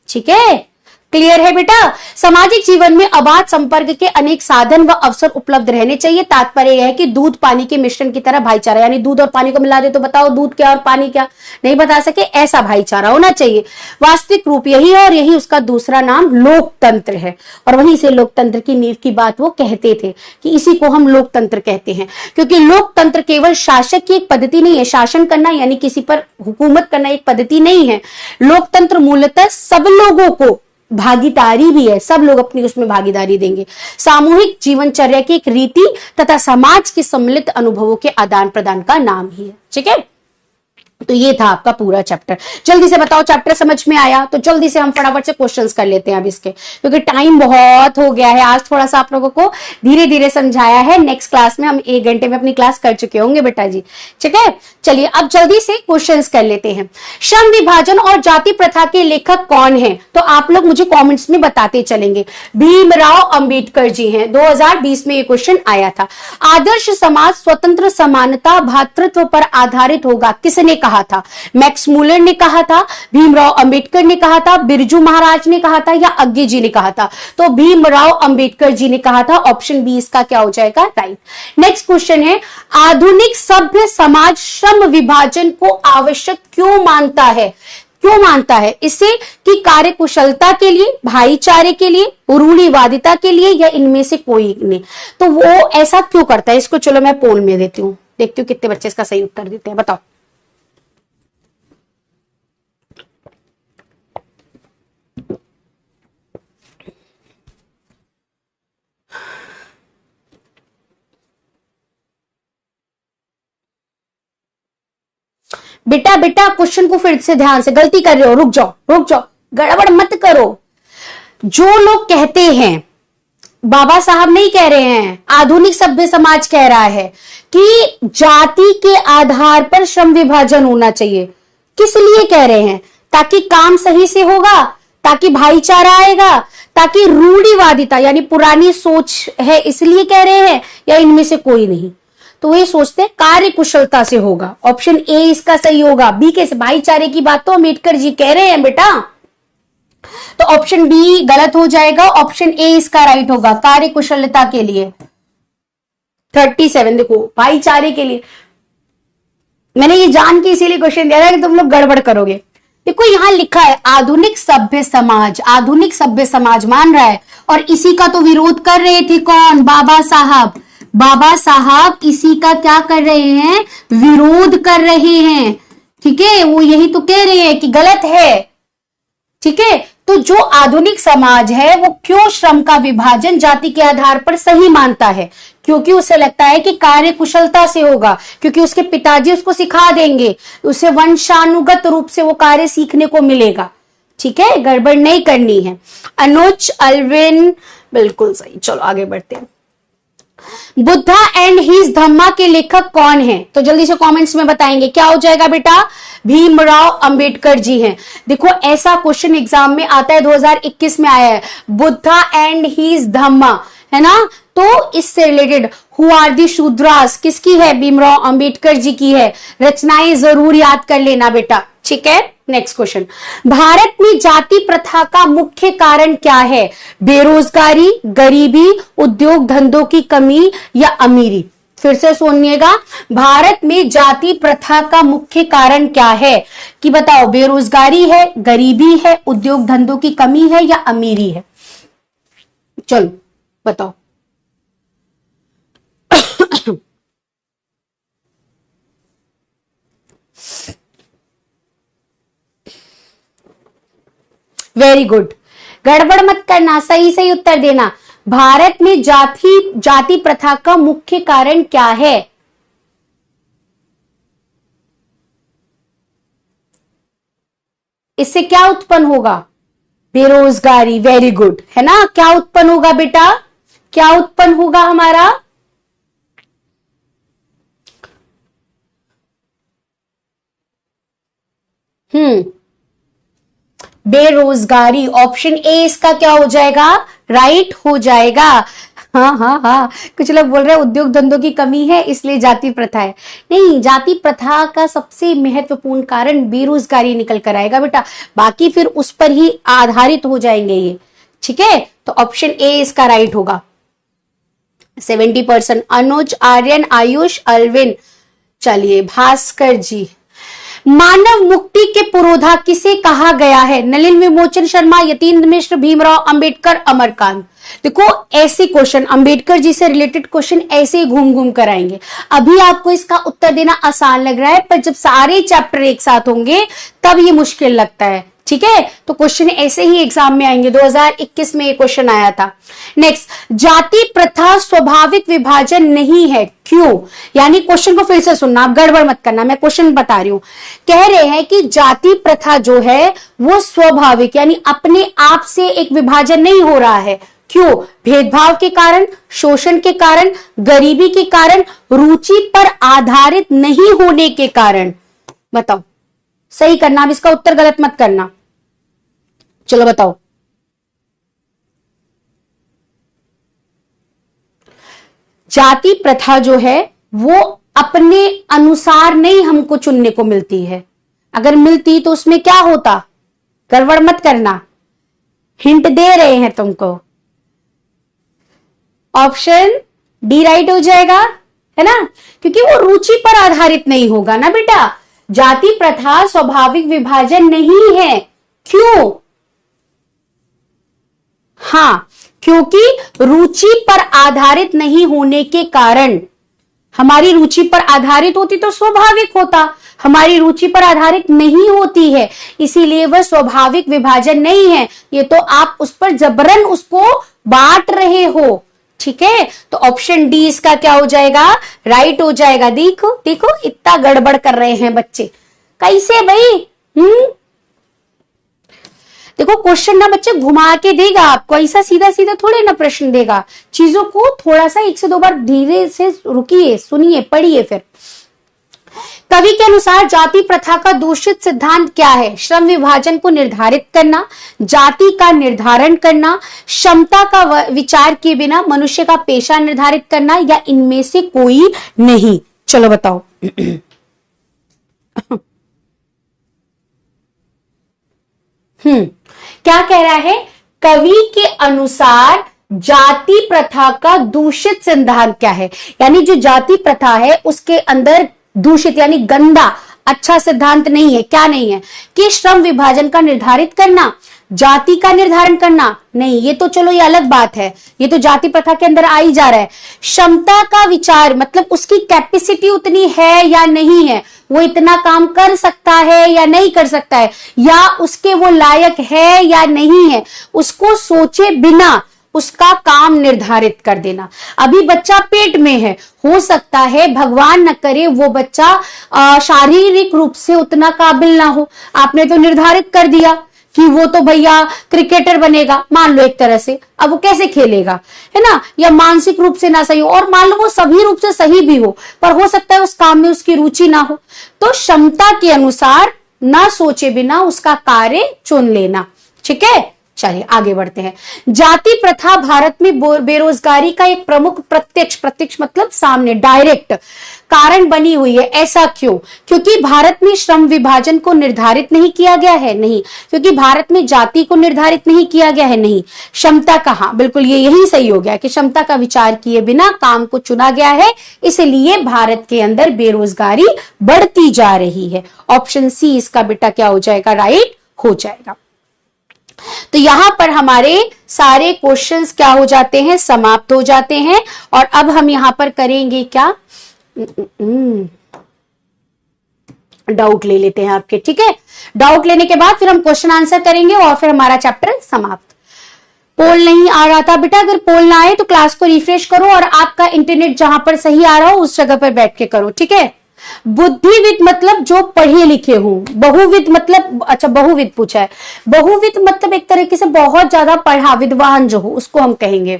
Speaker 1: ठीक है, क्लियर है बेटा। सामाजिक जीवन में अबाध संपर्क के अनेक साधन व अवसर उपलब्ध रहने चाहिए। तात्पर्य यह है कि दूध पानी के मिश्रण की तरह भाईचारा, यानी दूध और पानी को मिला दे तो बताओ दूध क्या और पानी क्या, नहीं बता सके, ऐसा भाईचारा होना चाहिए। वास्तविक रूप यही है और यही उसका दूसरा नाम लोकतंत्र है। और वहीं से लोकतंत्र की नींव की बात वो कहते थे कि इसी को हम लोकतंत्र कहते हैं, क्योंकि लोकतंत्र केवल शासक की एक पद्धति नहीं है। शासन करना यानी किसी पर हुकूमत करना एक पद्धति नहीं है। लोकतंत्र मूलतः सब लोगों को भागीदारी भी है, सब लोग अपनी उसमें भागीदारी देंगे। सामूहिक जीवनचर्या की एक रीति तथा समाज के सम्मिलित अनुभवों के आदान प्रदान का नाम ही है। ठीक है, तो ये था आपका पूरा चैप्टर। जल्दी से बताओ चैप्टर समझ में आया? तो जल्दी से हम फटाफट से क्वेश्चंस कर लेते हैं अब इसके, क्योंकि टाइम बहुत हो गया है। आज थोड़ा सा आप लोगों को धीरे धीरे समझाया है, नेक्स्ट क्लास में हम 1 घंटे में अपनी क्लास कर चुके होंगे बेटा जी। ठीक है, चलिए अब जल्दी से क्वेश्चंस कर लेते हैं। श्रम विभाजन और जाति प्रथा के लेखक कौन है? तो आप लोग मुझे कॉमेंट्स में बताते चलेंगे। भीमराव अंबेडकर जी हैं, 2020 में ये क्वेश्चन आया था। आदर्श समाज स्वतंत्र, समानता, भातृत्व पर आधारित होगा, किसने कहा था? मैक्स मूलर ने कहा था, भीमराव अंबेडकर ने कहा था, बिरजू महाराज ने कहा था, या अग्गे जी ने कहा था? तो भीमराव अंबेडकर जी ने कहा था। ऑप्शन बी इसका क्या हो जाएगा? राइट। नेक्स्ट क्वेश्चन है, आधुनिक सभ्य समाज श्रम विभाजन को आवश्यक क्यों मानता है? क्यों मानता है? इससे कि कार्यकुशलता के लिए, भाईचारे के लिए, रूढ़िवादिता के लिए, या इनमें से कोई नहीं। तो वो ऐसा क्यों करता है? इसको चलो मैं पोल में देती हूँ, देखती हूँ कितने बच्चे इसका सही उत्तर देते हैं। बताओ। बेटा बेटा क्वेश्चन को फिर से ध्यान से, गलती कर रहे हो, रुक जाओ रुक जाओ, गड़बड़ मत करो। जो लोग कहते हैं, बाबा साहब नहीं कह रहे हैं, आधुनिक सभ्य समाज कह रहा है कि जाति के आधार पर श्रम विभाजन होना चाहिए, किस लिए कह रहे हैं? ताकि काम सही से होगा, ताकि भाईचारा आएगा, ताकि रूढ़िवादिता यानी पुरानी सोच है इसलिए कह रहे हैं, या इनमें से कोई नहीं? तो ये सोचते हैं कार्य कुशलता से होगा। ऑप्शन ए इसका सही होगा। बी कैसे? भाईचारे की बात तो अम्बेडकर जी कह रहे हैं बेटा, तो ऑप्शन बी गलत हो जाएगा। ऑप्शन ए इसका राइट होगा, कार्य कुशलता के लिए। 37 देखो, भाईचारे के लिए। मैंने ये जान के इसीलिए क्वेश्चन दिया था कि तुम लोग गड़बड़ करोगे। देखो यहां लिखा है आधुनिक सभ्य समाज, आधुनिक सभ्य समाज मान रहा है, और इसी का तो विरोध कर रहे थे कौन? बाबा साहब। बाबा साहब इसी का क्या कर रहे हैं? विरोध कर रहे हैं। ठीक है, वो यही तो कह रहे हैं कि गलत है। ठीक है, तो जो आधुनिक समाज है वो क्यों श्रम का विभाजन जाति के आधार पर सही मानता है? क्योंकि उसे लगता है कि कार्य कुशलता से होगा, क्योंकि उसके पिताजी उसको सिखा देंगे, उसे वंशानुगत रूप से वो कार्य सीखने को मिलेगा। ठीक है, गड़बड़ नहीं करनी है। अनुज अल्विन बिल्कुल सही। चलो आगे बढ़ते हैं। बुद्धा एंड हीज धम्मा के लेखक कौन हैं? तो जल्दी से कमेंट्स में बताएंगे। क्या हो जाएगा बेटा? भीमराव अंबेडकर जी हैं। देखो ऐसा क्वेश्चन एग्जाम में आता है, 2021 में आया है, बुद्धा एंड हीज धम्मा, है ना? तो इससे related who are the Shudras किसकी है? भीमराव अंबेडकर जी की है। रचनाएं जरूर याद कर लेना बेटा। ठीक है, नेक्स्ट क्वेश्चन। भारत में जाति प्रथा का मुख्य कारण क्या है? बेरोजगारी, गरीबी, उद्योग धंधों की कमी, या अमीरी? फिर से सुनिएगा, भारत में जाति प्रथा का मुख्य कारण क्या है? कि बताओ, बेरोजगारी है, गरीबी है, उद्योग धंधों की कमी है, या अमीरी है? चलो बताओ। वेरी गुड, गड़बड़ मत करना, सही सही उत्तर देना। भारत में जाति प्रथा का मुख्य कारण क्या है? इससे क्या उत्पन्न होगा? बेरोजगारी। वेरी गुड, है ना? क्या उत्पन्न होगा बेटा? क्या उत्पन्न होगा हमारा? बेरोजगारी। ऑप्शन ए इसका क्या हो जाएगा? राइट हो जाएगा। हाँ हाँ हाँ, कुछ लोग बोल रहे हैं उद्योग धंधों की कमी है इसलिए जाति प्रथा है। नहीं, जाति प्रथा का सबसे महत्वपूर्ण कारण बेरोजगारी निकल कर आएगा बेटा, बाकी फिर उस पर ही आधारित हो जाएंगे ये। ठीक है, तो ऑप्शन ए इसका राइट होगा। 70%। अनुज, आर्यन, आयुष, अल्विन। चलिए, भास्कर जी। मानव मुक्ति के पुरोधा किसे कहा गया है? नलिन विमोचन शर्मा, यतीन्द्र मिश्र, भीमराव अंबेडकर, अमरकांत। देखो ऐसे क्वेश्चन, अंबेडकर जी से रिलेटेड क्वेश्चन ऐसे ही घूम घूम कर आएंगे। अभी आपको इसका उत्तर देना आसान लग रहा है, पर जब सारे चैप्टर एक साथ होंगे तब ये मुश्किल लगता है। ठीक है, तो क्वेश्चन ऐसे ही एग्जाम में आएंगे। 2021 में ये क्वेश्चन आया था। नेक्स्ट, जाति प्रथा स्वाभाविक विभाजन नहीं है, क्यों? यानी क्वेश्चन को फिर से सुनना, आप गड़बड़ मत करना, मैं क्वेश्चन बता रही हूं। कह रहे हैं कि जाति प्रथा जो है वो स्वाभाविक यानी अपने आप से एक विभाजन नहीं हो रहा है। क्यों? भेदभाव के कारण, शोषण के कारण, गरीबी के कारण, रुचि पर आधारित नहीं होने के कारण। बताओ, सही करना, अब इसका उत्तर गलत मत करना। चलो बताओ। जाति प्रथा जो है वो अपने अनुसार नहीं हमको चुनने को मिलती है। अगर मिलती तो उसमें क्या होता? गड़बड़ मत करना, हिंट दे रहे हैं तुमको। ऑप्शन डी राइट हो जाएगा, है ना? क्योंकि वो रुचि पर आधारित नहीं होगा ना बेटा। जाति प्रथा स्वाभाविक विभाजन नहीं है। क्यों? हाँ, क्योंकि रुचि पर आधारित नहीं होने के कारण। हमारी रुचि पर आधारित होती तो स्वाभाविक होता, हमारी रुचि पर आधारित नहीं होती है, इसीलिए वह स्वाभाविक विभाजन नहीं है। ये तो आप उस पर जबरन उसको बांट रहे हो। ठीक है, तो ऑप्शन डी इसका क्या हो जाएगा? राइट हो जाएगा। देखो देखो, इतना गड़बड़ कर रहे हैं बच्चे, कैसे भाई? देखो क्वेश्चन ना बच्चे घुमा के देगा आपको, ऐसा सीधा सीधा थोड़े ना प्रश्न देगा। चीजों को थोड़ा सा एक से दो बार धीरे से रुकिए, सुनिए, पढ़िए। फिर कवि के अनुसार जाति प्रथा का दूषित सिद्धांत क्या है? श्रम विभाजन को निर्धारित करना, जाति का निर्धारण करना, क्षमता का विचार किए बिना मनुष्य का पेशा निर्धारित करना, या इनमें से कोई नहीं। चलो बताओ। क्या कह रहा है? कवि के अनुसार जाति प्रथा का दूषित सिद्धांत क्या है? यानी जो जाति प्रथा है उसके अंदर दूषित यानी गंदा, अच्छा सिद्धांत नहीं है। क्या नहीं है? कि श्रम विभाजन का निर्धारित करना, जाति का निर्धारण करना नहीं, ये तो चलो ये अलग बात है, ये तो जाति प्रथा के अंदर आ ही जा रहा है। क्षमता का विचार मतलब उसकी कैपेसिटी उतनी है या नहीं है, वो इतना काम कर सकता है या नहीं कर सकता है, या उसके वो लायक है या नहीं है, उसको सोचे बिना उसका काम निर्धारित कर देना। अभी बच्चा पेट में है, हो सकता है भगवान न करे वो बच्चा शारीरिक रूप से उतना काबिल ना हो, आपने तो निर्धारित कर दिया कि वो तो भैया क्रिकेटर बनेगा, मान लो एक तरह से, अब वो कैसे खेलेगा, है ना? या मानसिक रूप से ना सही हो, और मान लो वो सभी रूप से सही भी हो, पर हो सकता है उस काम में उसकी रुचि ना हो, तो क्षमता के अनुसार ना सोचे बिना उसका कार्य चुन लेना। ठीक है, चलिए आगे बढ़ते हैं। जाति प्रथा भारत में बेरोजगारी का एक प्रमुख प्रत्यक्ष मतलब सामने डायरेक्ट कारण बनी हुई है। ऐसा क्यों? क्योंकि भारत में श्रम विभाजन को निर्धारित नहीं किया गया है, नहीं। क्योंकि भारत में जाति को निर्धारित नहीं किया गया है, नहीं। क्षमता का, हाँ बिल्कुल ये यही सही हो गया कि क्षमता का विचार किए बिना काम को चुना गया है, इसलिए भारत के अंदर बेरोजगारी बढ़ती जा रही है। ऑप्शन सी इसका बेटा क्या हो जाएगा? राइट हो जाएगा। तो यहां पर हमारे सारे क्वेश्चंस क्या हो जाते हैं? समाप्त हो जाते हैं। और अब हम यहां पर करेंगे क्या? डाउट ले लेते हैं आपके। ठीक है, डाउट लेने के बाद फिर हम क्वेश्चन आंसर करेंगे और फिर हमारा चैप्टर समाप्त। पोल नहीं आ रहा था बेटा, अगर पोल ना आए तो क्लास को रिफ्रेश करो और आपका इंटरनेट जहां पर सही आ रहा हो उस जगह पर बैठ के करो। ठीक है। बुद्धिविद मतलब जो पढ़े लिखे हो, बहुविद मतलब, अच्छा बहुविद पूछा है, बहुविद मतलब एक तरीके से बहुत ज्यादा पढ़ा, विद्वान जो हो उसको हम कहेंगे।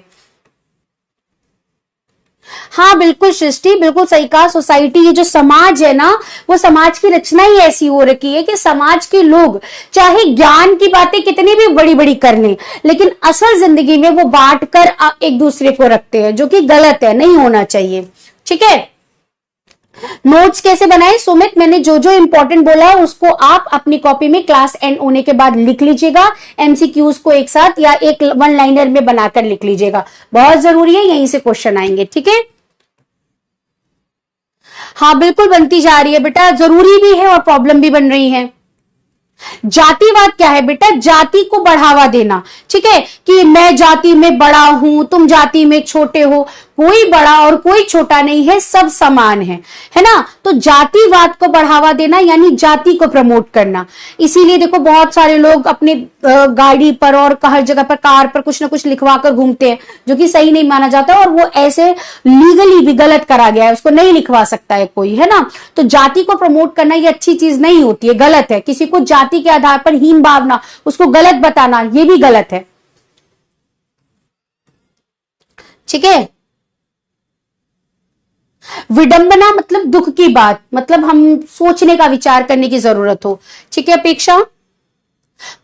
Speaker 1: हाँ बिल्कुल सृष्टि, बिल्कुल सही कहा। सोसाइटी, ये जो समाज है ना, वो समाज की रचना ही ऐसी हो रखी है कि समाज के लोग चाहे ज्ञान की बातें कितनी भी बड़ी बड़ी कर लें, लेकिन असल जिंदगी में वो बांट कर एक दूसरे को रखते हैं, जो कि गलत है, नहीं होना चाहिए। ठीक है। नोट्स कैसे बनाए सुमित? मैंने जो जो इंपॉर्टेंट बोला है उसको आप अपनी कॉपी में क्लास एंड होने के बाद लिख लीजिएगा। एमसीक्यूज को एक साथ या एक वन लाइनर में बनाकर लिख लीजिएगा, बहुत जरूरी है, यहीं से क्वेश्चन आएंगे। ठीक है। हाँ बिल्कुल बनती जा रही है बेटा, जरूरी भी है और प्रॉब्लम भी बन रही है। जातिवाद क्या है बेटा? जाति को बढ़ावा देना। ठीक है, कि मैं जाति में बड़ा हूं, तुम जाति में छोटे हो, कोई बड़ा और कोई छोटा नहीं है, सब समान है ना? तो जातिवाद को बढ़ावा देना यानी जाति को प्रमोट करना। इसीलिए देखो बहुत सारे लोग अपने गाड़ी पर और हर जगह पर, कार पर कुछ ना कुछ लिखवा कर घूमते हैं, जो कि सही नहीं माना जाता, और वो ऐसे लीगली भी गलत करा गया है, उसको नहीं लिखवा सकता है कोई, है ना? तो जाति को प्रमोट करना ये अच्छी चीज नहीं होती है, गलत है। किसी को जाति के आधार पर हीन भावना, उसको गलत बताना, ये भी गलत है। ठीक है। विडंबना मतलब दुख की बात, मतलब हम सोचने का, विचार करने की जरूरत हो। ठीक है। अपेक्षा।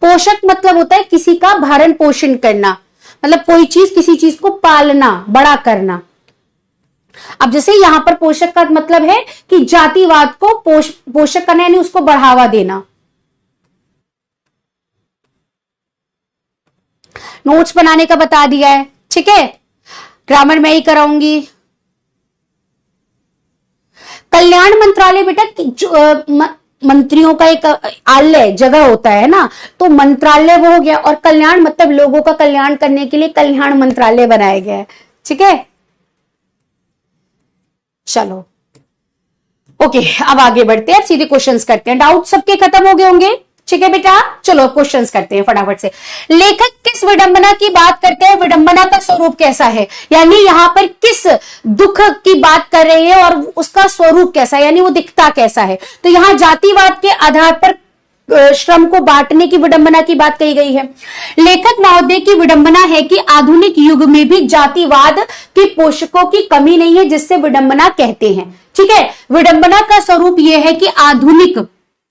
Speaker 1: पोषक मतलब होता है किसी का भरण पोषण करना, मतलब कोई चीज, किसी चीज को पालना, बड़ा करना। अब जैसे यहां पर पोषक का मतलब है कि जातिवाद को पोषक करना यानी उसको बढ़ावा देना। नोट्स बनाने का बता दिया है। ठीक है। ग्रामर मैं ही कराऊंगी। कल्याण मंत्रालय बेटा मंत्रियों का एक आलय जगह होता है ना, तो मंत्रालय वो हो गया, और कल्याण मतलब लोगों का कल्याण करने के लिए कल्याण मंत्रालय बनाया गया है। ठीक है, चलो ओके, अब आगे बढ़ते हैं, अब सीधे क्वेश्चंस करते हैं। डाउट सबके खत्म हो गए होंगे? ठीक है बेटा, चलो क्वेश्चंस करते हैं फटाफट से। लेखक किस विडंबना की बात करते हैं? विडंबना का स्वरूप कैसा है, यानी यहां पर किस दुख की बात कर रहे हैं और उसका स्वरूप कैसा है, यानी वो दिखता कैसा है। तो यहां जातिवाद के आधार पर श्रम को बांटने की विडंबना की बात कही गई है। लेखक महोदय की विडंबना है कि आधुनिक युग में भी जातिवाद के पोषकों की कमी नहीं है, जिससे विडंबना कहते हैं। ठीक है, विडंबना का स्वरूप यह है कि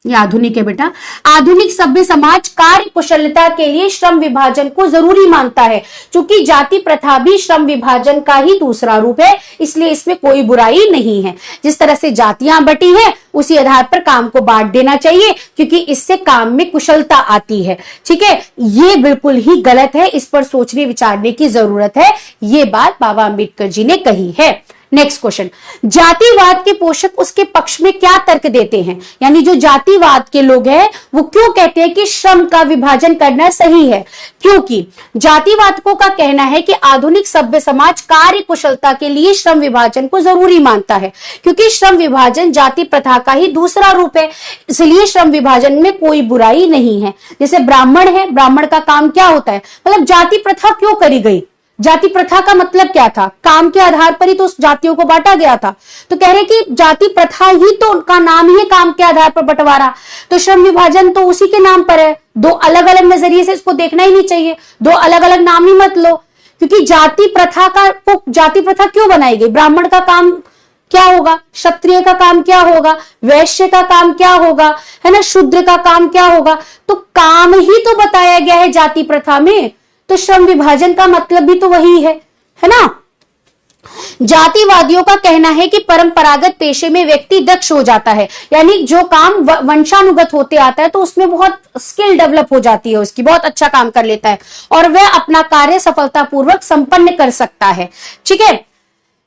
Speaker 1: आधुनिक है बेटा, आधुनिक सभ्य समाज कार्य कुशलता के लिए श्रम विभाजन को जरूरी मानता है, क्योंकि जाति प्रथा भी श्रम विभाजन का ही दूसरा रूप है, इसलिए इसमें कोई बुराई नहीं है। जिस तरह से जातियां बटी हैं, उसी आधार पर काम को बांट देना चाहिए, क्योंकि इससे काम में कुशलता आती है। ठीक है, ये बिल्कुल ही गलत है, इस पर सोचने विचारने की जरूरत है। ये बात बाबा अंबेडकर जी ने कही है। नेक्स्ट क्वेश्चन, जातिवाद के पोषक उसके पक्ष में क्या तर्क देते हैं, यानी जो जातिवाद के लोग हैं वो क्यों कहते हैं कि श्रम का विभाजन करना सही है? क्योंकि जातिवादकों का कहना है कि आधुनिक सभ्य समाज कार्य कुशलता के लिए श्रम विभाजन को जरूरी मानता है, क्योंकि श्रम विभाजन जाति प्रथा का ही दूसरा रूप है, इसलिए श्रम विभाजन में कोई बुराई नहीं है। जैसे ब्राह्मण है, ब्राह्मण का काम क्या होता है, मतलब जाति प्रथा क्यों करी गई? जाति प्रथा का मतलब क्या था? काम के आधार पर ही तो उस जातियों को बांटा गया था। तो कह रहे कि जाति प्रथा ही तो उनका नाम ही है, काम के आधार पर बंटवारा, तो श्रम विभाजन तो उसी के नाम पर है। दो अलग अलग नजरिए से इसको देखना ही नहीं चाहिए, दो अलग अलग नाम ही मत लो, क्योंकि जाति प्रथा क्यों बनाई गई? ब्राह्मण का काम क्या होगा, क्षत्रिय का काम क्या होगा, वैश्य का काम क्या होगा, है ना, शूद्र का काम क्या होगा? तो काम ही तो बताया गया है जाति प्रथा में, तो श्रम विभाजन का मतलब भी तो वही है ना। जातिवादियों का कहना है कि परंपरागत पेशे में व्यक्ति दक्ष हो जाता है, यानी जो काम वंशानुगत होते आता है तो उसमें बहुत स्किल डेवलप हो जाती है, उसकी बहुत अच्छा काम कर लेता है और वह अपना कार्य सफलतापूर्वक संपन्न कर सकता है। ठीक है,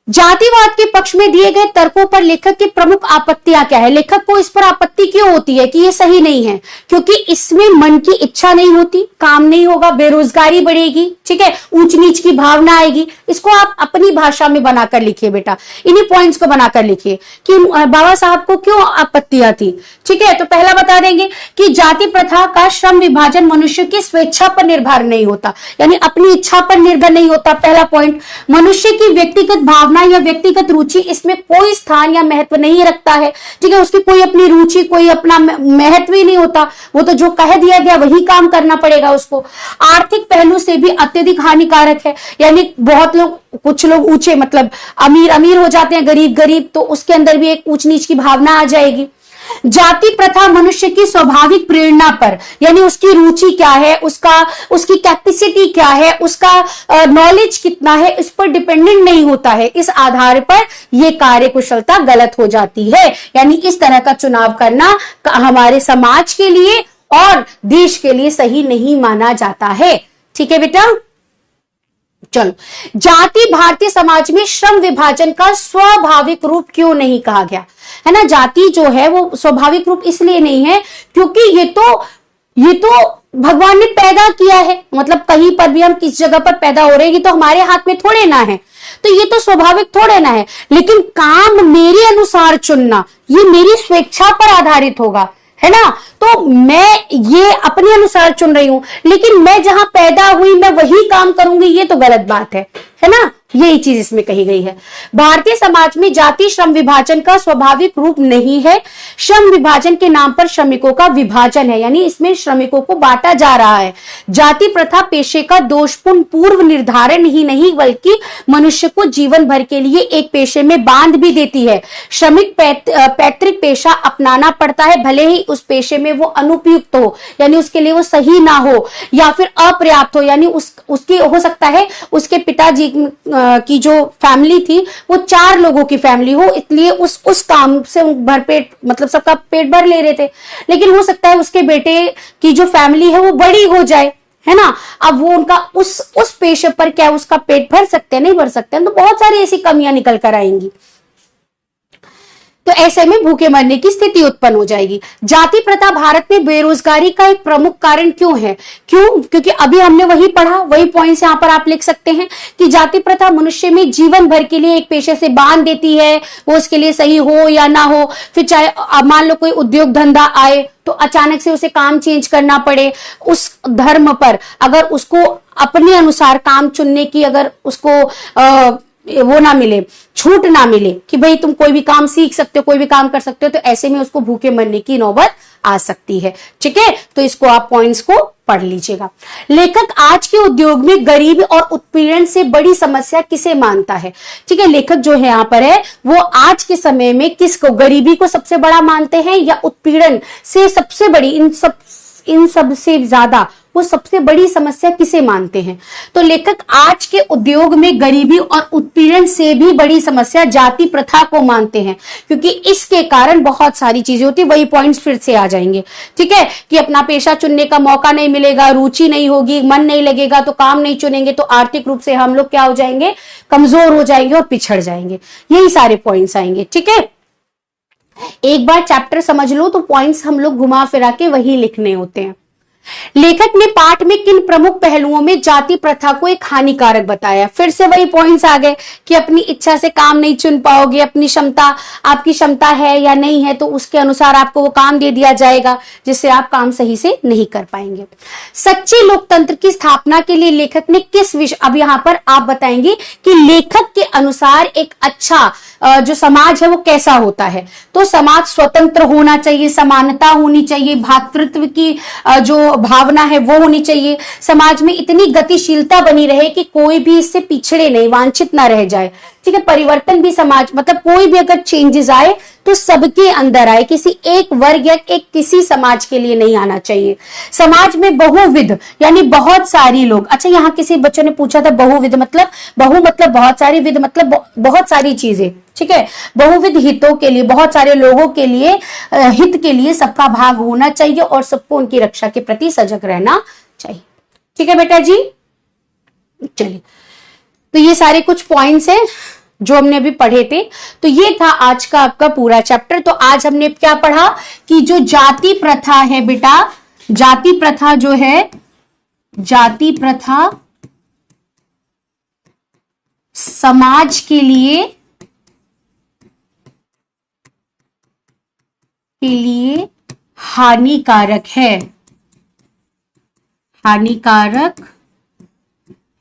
Speaker 1: जातिवाद के पक्ष में दिए गए तर्कों पर लेखक की प्रमुख आपत्तियां क्या है? लेखक को इस पर आपत्ति क्यों होती है कि ये सही नहीं है? क्योंकि इसमें मन की इच्छा नहीं होती, काम नहीं होगा, बेरोजगारी बढ़ेगी, ठीक है, ऊंच नीच की भावना आएगी। इसको आप अपनी भाषा में बनाकर लिखिए बेटा, इन्हीं पॉइंट्स को बनाकर लिखिए कि बाबा साहब को क्यों आपत्तियां थी। ठीक है, तो पहला बता देंगे कि जाति प्रथा का श्रम विभाजन मनुष्य की स्वेच्छा पर निर्भर नहीं होता, यानी अपनी इच्छा पर निर्भर नहीं होता। पहला पॉइंट, मनुष्य की व्यक्तिगत भावना या व्यक्तिगत रुचि इसमें कोई स्थान या महत्व नहीं रखता है। ठीक है, उसकी कोई अपनी रुचि, कोई अपना महत्व ही नहीं होता, वो तो जो कह दिया गया वही काम करना पड़ेगा उसको। आर्थिक पहलू से भी अत्यधिक हानिकारक है, यानी बहुत लोग, कुछ लोग ऊंचे मतलब अमीर अमीर हो जाते हैं, गरीब गरीब, तो उसके अंदर भी एक ऊंच नीच की भावना आ जाएगी। जाति प्रथा मनुष्य की स्वाभाविक प्रेरणा पर, यानी उसकी रुचि क्या है, उसकी कैपेसिटी क्या है, उसका नॉलेज कितना है, इस पर डिपेंडेंट नहीं होता है। इस आधार पर यह कार्य कुशलता गलत हो जाती है, यानी इस तरह का चुनाव करना हमारे समाज के लिए और देश के लिए सही नहीं माना जाता है। ठीक है बेटा, चलो, जाति भारतीय समाज में श्रम विभाजन का स्वाभाविक रूप क्यों नहीं कहा गया? है ना, जाति जो है वो स्वाभाविक रूप इसलिए नहीं है क्योंकि ये तो भगवान ने पैदा किया है, मतलब कहीं पर भी हम किस जगह पर पैदा हो रहे हैं, ये तो हमारे हाथ में थोड़े ना है, तो ये तो स्वाभाविक थोड़े ना है। लेकिन काम मेरे अनुसार चुनना, ये मेरी स्वेच्छा पर आधारित होगा, है ना, तो मैं ये अपने अनुसार चुन रही हूं, लेकिन मैं जहां पैदा हुई मैं वही काम करूंगी, ये तो गलत बात है ना। यही चीज इसमें कही गई है। भारतीय समाज में जाति श्रम विभाजन का स्वाभाविक रूप नहीं है, श्रम विभाजन के नाम पर श्रमिकों का विभाजन है, यानी इसमें श्रमिकों को बांटा जा रहा है। जाति प्रथा पेशे का दोषपूर्ण पूर्व निर्धारण ही नहीं बल्कि मनुष्य को जीवन भर के लिए एक पेशे में बांध भी देती है। श्रमिक पैतृक पेशा अपनाना पड़ता है, भले ही उस पेशे में वो अनुपयुक्त हो, यानी उसके लिए वो सही ना हो या फिर अपर्याप्त हो, यानी उसकी हो सकता है उसके पिताजी की जो फैमिली थी वो 4 लोगों की फैमिली हो, इसलिए उस काम से भरपेट मतलब सबका पेट भर ले रहे थे, लेकिन हो सकता है उसके बेटे की जो फैमिली है वो बड़ी हो जाए, है ना, अब वो उनका उस पेशे पर क्या उसका पेट भर सकते हैं, नहीं भर सकते हैं, तो बहुत सारी ऐसी कमियां निकल कर आएंगी। तो ऐसे में भूखे मरने की स्थिति उत्पन्न हो जाएगी। जाति प्रथा भारत में बेरोजगारी का एक प्रमुख कारण क्यों है? क्योंकि अभी हमने वही पढ़ा, वही पॉइंट्स यहां पर आप लिख सकते हैं कि जाति प्रथा मनुष्य में जीवन भर के लिए एक पेशे से बांध देती है, वो उसके लिए सही हो या ना हो। फिर चाहे मान लो कोई उद्योग धंधा आए तो अचानक से उसे काम चेंज करना पड़े, उस धर्म पर अगर उसको अपने अनुसार काम चुनने की अगर उसको वो ना मिले, छूट ना मिले कि भाई तुम कोई भी काम सीख सकते हो, कोई भी काम कर सकते हो, तो ऐसे में उसको भूखे मरने की नौबत आ सकती है। ठीक है, तो इसको आप पॉइंट्स को पढ़ लीजिएगा। लेखक आज के उद्योग में गरीबी और उत्पीड़न से बड़ी समस्या किसे मानता है? ठीक है, लेखक जो है यहां पर है वो आज के समय में किसको, गरीबी को सबसे बड़ा मानते हैं या उत्पीड़न से सबसे बड़ी, इन सब से ज्यादा वो सबसे बड़ी समस्या किसे मानते हैं? तो लेखक आज के उद्योग में गरीबी और उत्पीड़न से भी बड़ी समस्या जाति प्रथा को मानते हैं, क्योंकि इसके कारण बहुत सारी चीजें होती, वही पॉइंट्स फिर से आ जाएंगे। ठीक है, कि अपना पेशा चुनने का मौका नहीं मिलेगा, रुचि नहीं होगी, मन नहीं लगेगा तो काम नहीं चुनेंगे, तो आर्थिक रूप से हम लोग क्या हो जाएंगे, कमजोर हो जाएंगे और पिछड़ जाएंगे। यही सारे पॉइंट्स आएंगे। ठीक है, एक बार चैप्टर समझ लो तो पॉइंट्स हम लोग घुमा फिरा के वही लिखने होते हैं। लेखक ने पाठ में किन प्रमुख पहलुओं में जाति प्रथा को एक हानिकारक बताया? फिर से वही पॉइंट्स आ गए कि अपनी इच्छा से काम नहीं चुन पाओगे, अपनी क्षमता, आपकी क्षमता है या नहीं है तो उसके अनुसार आपको वो काम दे दिया जाएगा, जिससे आप काम सही से नहीं कर पाएंगे। सच्चे लोकतंत्र की स्थापना के लिए लेखक ने किस विषय, अब यहां पर आप बताएंगे कि लेखक के अनुसार एक अच्छा जो समाज है वो कैसा होता है। तो समाज स्वतंत्र होना चाहिए, समानता होनी चाहिए, भातृत्व की जो भावना है वो होनी चाहिए, समाज में इतनी गतिशीलता बनी रहे कि कोई भी इससे पिछड़े नहीं, वांछित ना रह जाए। ठीक है, परिवर्तन भी समाज, मतलब कोई भी अगर चेंजेस आए तो सबके अंदर आए, किसी एक वर्ग या एक किसी समाज के लिए नहीं आना चाहिए। समाज में बहुविध यानी बहुत सारी लोग, अच्छा यहाँ किसी बच्चों ने पूछा था बहुविध मतलब, बहु मतलब बहुत सारी, विध मतलब बहुत सारी चीजें। ठीक है, बहुविध हितों के लिए, बहुत सारे लोगों के लिए, हित के लिए सबका भाग होना चाहिए और सबको उनकी रक्षा के प्रति सजग रहना चाहिए। ठीक है बेटा जी, चलिए, तो ये सारे कुछ पॉइंट्स हैं जो हमने अभी पढ़े थे। तो ये था आज का आपका पूरा चैप्टर। तो आज हमने क्या पढ़ा कि जो जाति प्रथा है बेटा, जाति प्रथा जो है, जाति प्रथा समाज के लिए हानिकारक है, हानिकारक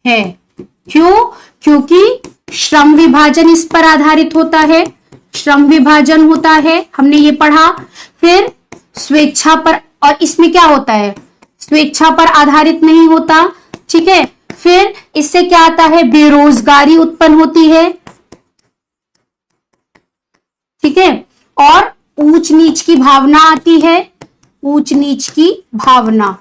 Speaker 1: है। क्यों? क्योंकि श्रम विभाजन इस पर आधारित होता है, श्रम विभाजन होता है, हमने ये पढ़ा। फिर स्वेच्छा पर, और इसमें क्या होता है, स्वेच्छा पर आधारित नहीं होता। ठीक है, फिर इससे क्या आता है, बेरोजगारी उत्पन्न होती है। ठीक है, और ऊंच नीच की भावना आती है, ऊंच नीच की भावना।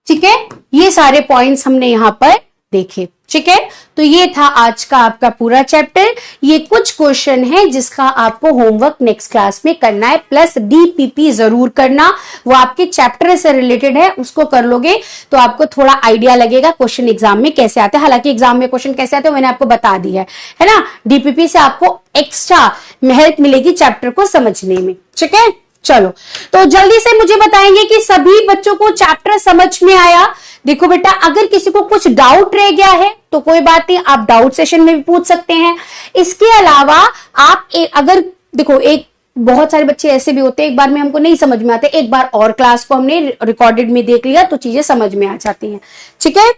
Speaker 1: ठीक है, ये सारे पॉइंट्स हमने यहां पर देखे। ठीक है, तो ये था आज का आपका पूरा चैप्टर। ये कुछ क्वेश्चन है जिसका आपको होमवर्क नेक्स्ट क्लास में करना है, प्लस डीपीपी जरूर करना, वो आपके चैप्टर से रिलेटेड है, उसको कर लोगे तो आपको थोड़ा आइडिया लगेगा क्वेश्चन एग्जाम में कैसे आते हैं। हालांकि एग्जाम में क्वेश्चन कैसे आते हैं मैंने आपको बता दिया है ना। डीपीपी से आपको एक्स्ट्रा हेल्प मिलेगी चैप्टर को समझने में। ठीक है, चलो तो जल्दी से मुझे बताएंगे कि सभी बच्चों को चैप्टर समझ में आया। देखो बेटा, अगर किसी को कुछ डाउट रह गया है तो कोई बात नहीं, आप डाउट सेशन में भी पूछ सकते हैं। इसके अलावा आप अगर देखो, एक बहुत सारे बच्चे ऐसे भी होते हैं एक बार में हमको नहीं समझ में आते, एक बार और क्लास को हमने रिकॉर्डेड में देख लिया तो चीजें समझ में आ जाती हैं। ठीक है,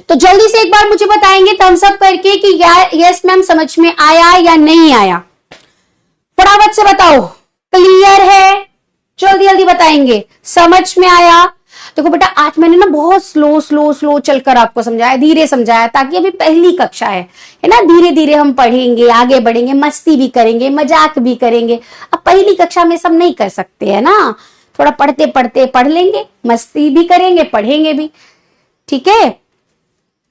Speaker 1: तो जल्दी से एक बार मुझे बताएंगे थम्स अप करके कि यस मैम समझ में आया या नहीं आया। फटाफट से बताओ, क्लियर है? जल्दी जल्दी बताएंगे, समझ में आया? देखो बेटा, आज मैंने ना बहुत स्लो स्लो स्लो चलकर आपको समझाया, धीरे समझाया, ताकि अभी पहली कक्षा है ना, धीरे धीरे हम पढ़ेंगे, आगे बढ़ेंगे, मस्ती भी करेंगे, मजाक भी करेंगे। अब पहली कक्षा में सब नहीं कर सकते है ना, थोड़ा पढ़ते पढ़ते पढ़ लेंगे, मस्ती भी करेंगे, पढ़ेंगे भी। ठीक है,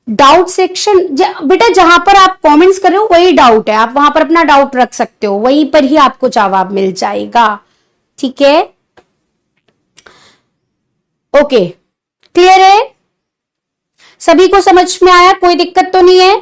Speaker 1: डाउट सेक्शन बेटा जहां पर आप कमेंट्स कर रहे हो वही डाउट है, आप वहां पर अपना डाउट रख सकते हो, वहीं पर ही आपको जवाब मिल जाएगा। ठीक है, ओके, क्लियर है? सभी को समझ में आया? कोई दिक्कत तो नहीं है?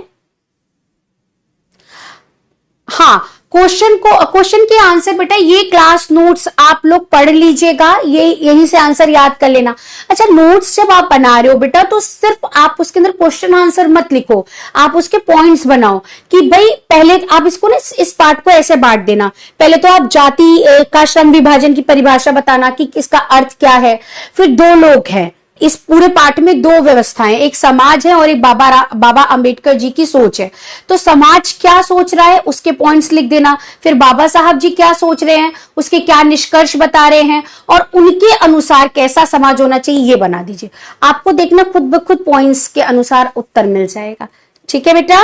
Speaker 1: हाँ, क्वेश्चन के आंसर बेटा ये क्लास नोट्स आप लोग पढ़ लीजिएगा, ये यहीं से आंसर याद कर लेना। अच्छा, नोट्स जब आप बना रहे हो बेटा तो सिर्फ आप उसके अंदर क्वेश्चन आंसर मत लिखो, आप उसके पॉइंट्स बनाओ कि भाई पहले आप इसको ना इस पार्ट को ऐसे बांट देना। पहले तो आप जाति का श्रम विभाजन की परिभाषा बताना कि इसका अर्थ क्या है। फिर दो लोग हैं, इस पूरे पाठ में दो व्यवस्थाएं, एक समाज है और एक बाबा अंबेडकर जी की सोच है। तो समाज क्या सोच रहा है उसके पॉइंट्स लिख देना, फिर बाबा साहब जी क्या सोच रहे हैं, उसके क्या निष्कर्ष बता रहे हैं और उनके अनुसार कैसा समाज होना चाहिए ये बना दीजिए। आपको देखना खुद ब खुद पॉइंट्स के अनुसार उत्तर मिल जाएगा। ठीक है बेटा,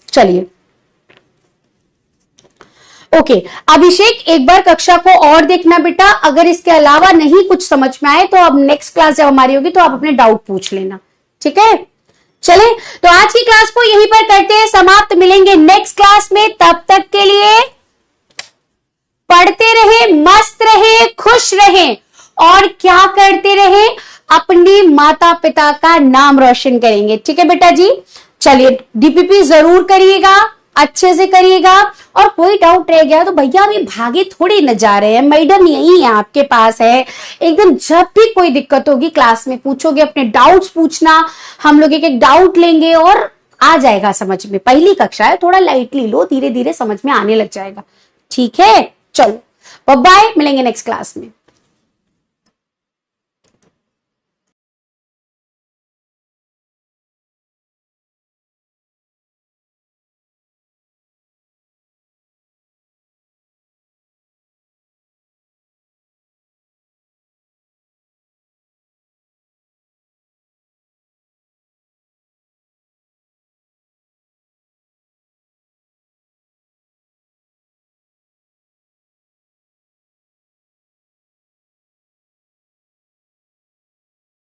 Speaker 1: चलिए ओके। अभिषेक एक बार कक्षा को और देखना बेटा, अगर इसके अलावा नहीं कुछ समझ में आए तो अब नेक्स्ट क्लास जब हमारी होगी तो आप अपने डाउट पूछ लेना। ठीक है, चले तो आज की क्लास को यहीं पर करते हैं समाप्त। मिलेंगे नेक्स्ट क्लास में, तब तक के लिए पढ़ते रहे, मस्त रहे, खुश रहे और क्या करते रहे, अपने माता पिता का नाम रोशन करेंगे। ठीक है बेटा जी, चलिए डीपीपी जरूर करिएगा, अच्छे से करिएगा। और कोई डाउट रह गया तो भैया अभी भागे थोड़ी न जा रहे हैं, मैडम यही है आपके पास है एकदम। जब भी कोई दिक्कत होगी क्लास में पूछोगे, अपने डाउट्स पूछना, हम लोग एक एक डाउट लेंगे और आ जाएगा समझ में। पहली कक्षा है, थोड़ा लाइटली लो, धीरे धीरे समझ में आने लग जाएगा। ठीक है, चलो बाय बाय, मिलेंगे नेक्स्ट क्लास में।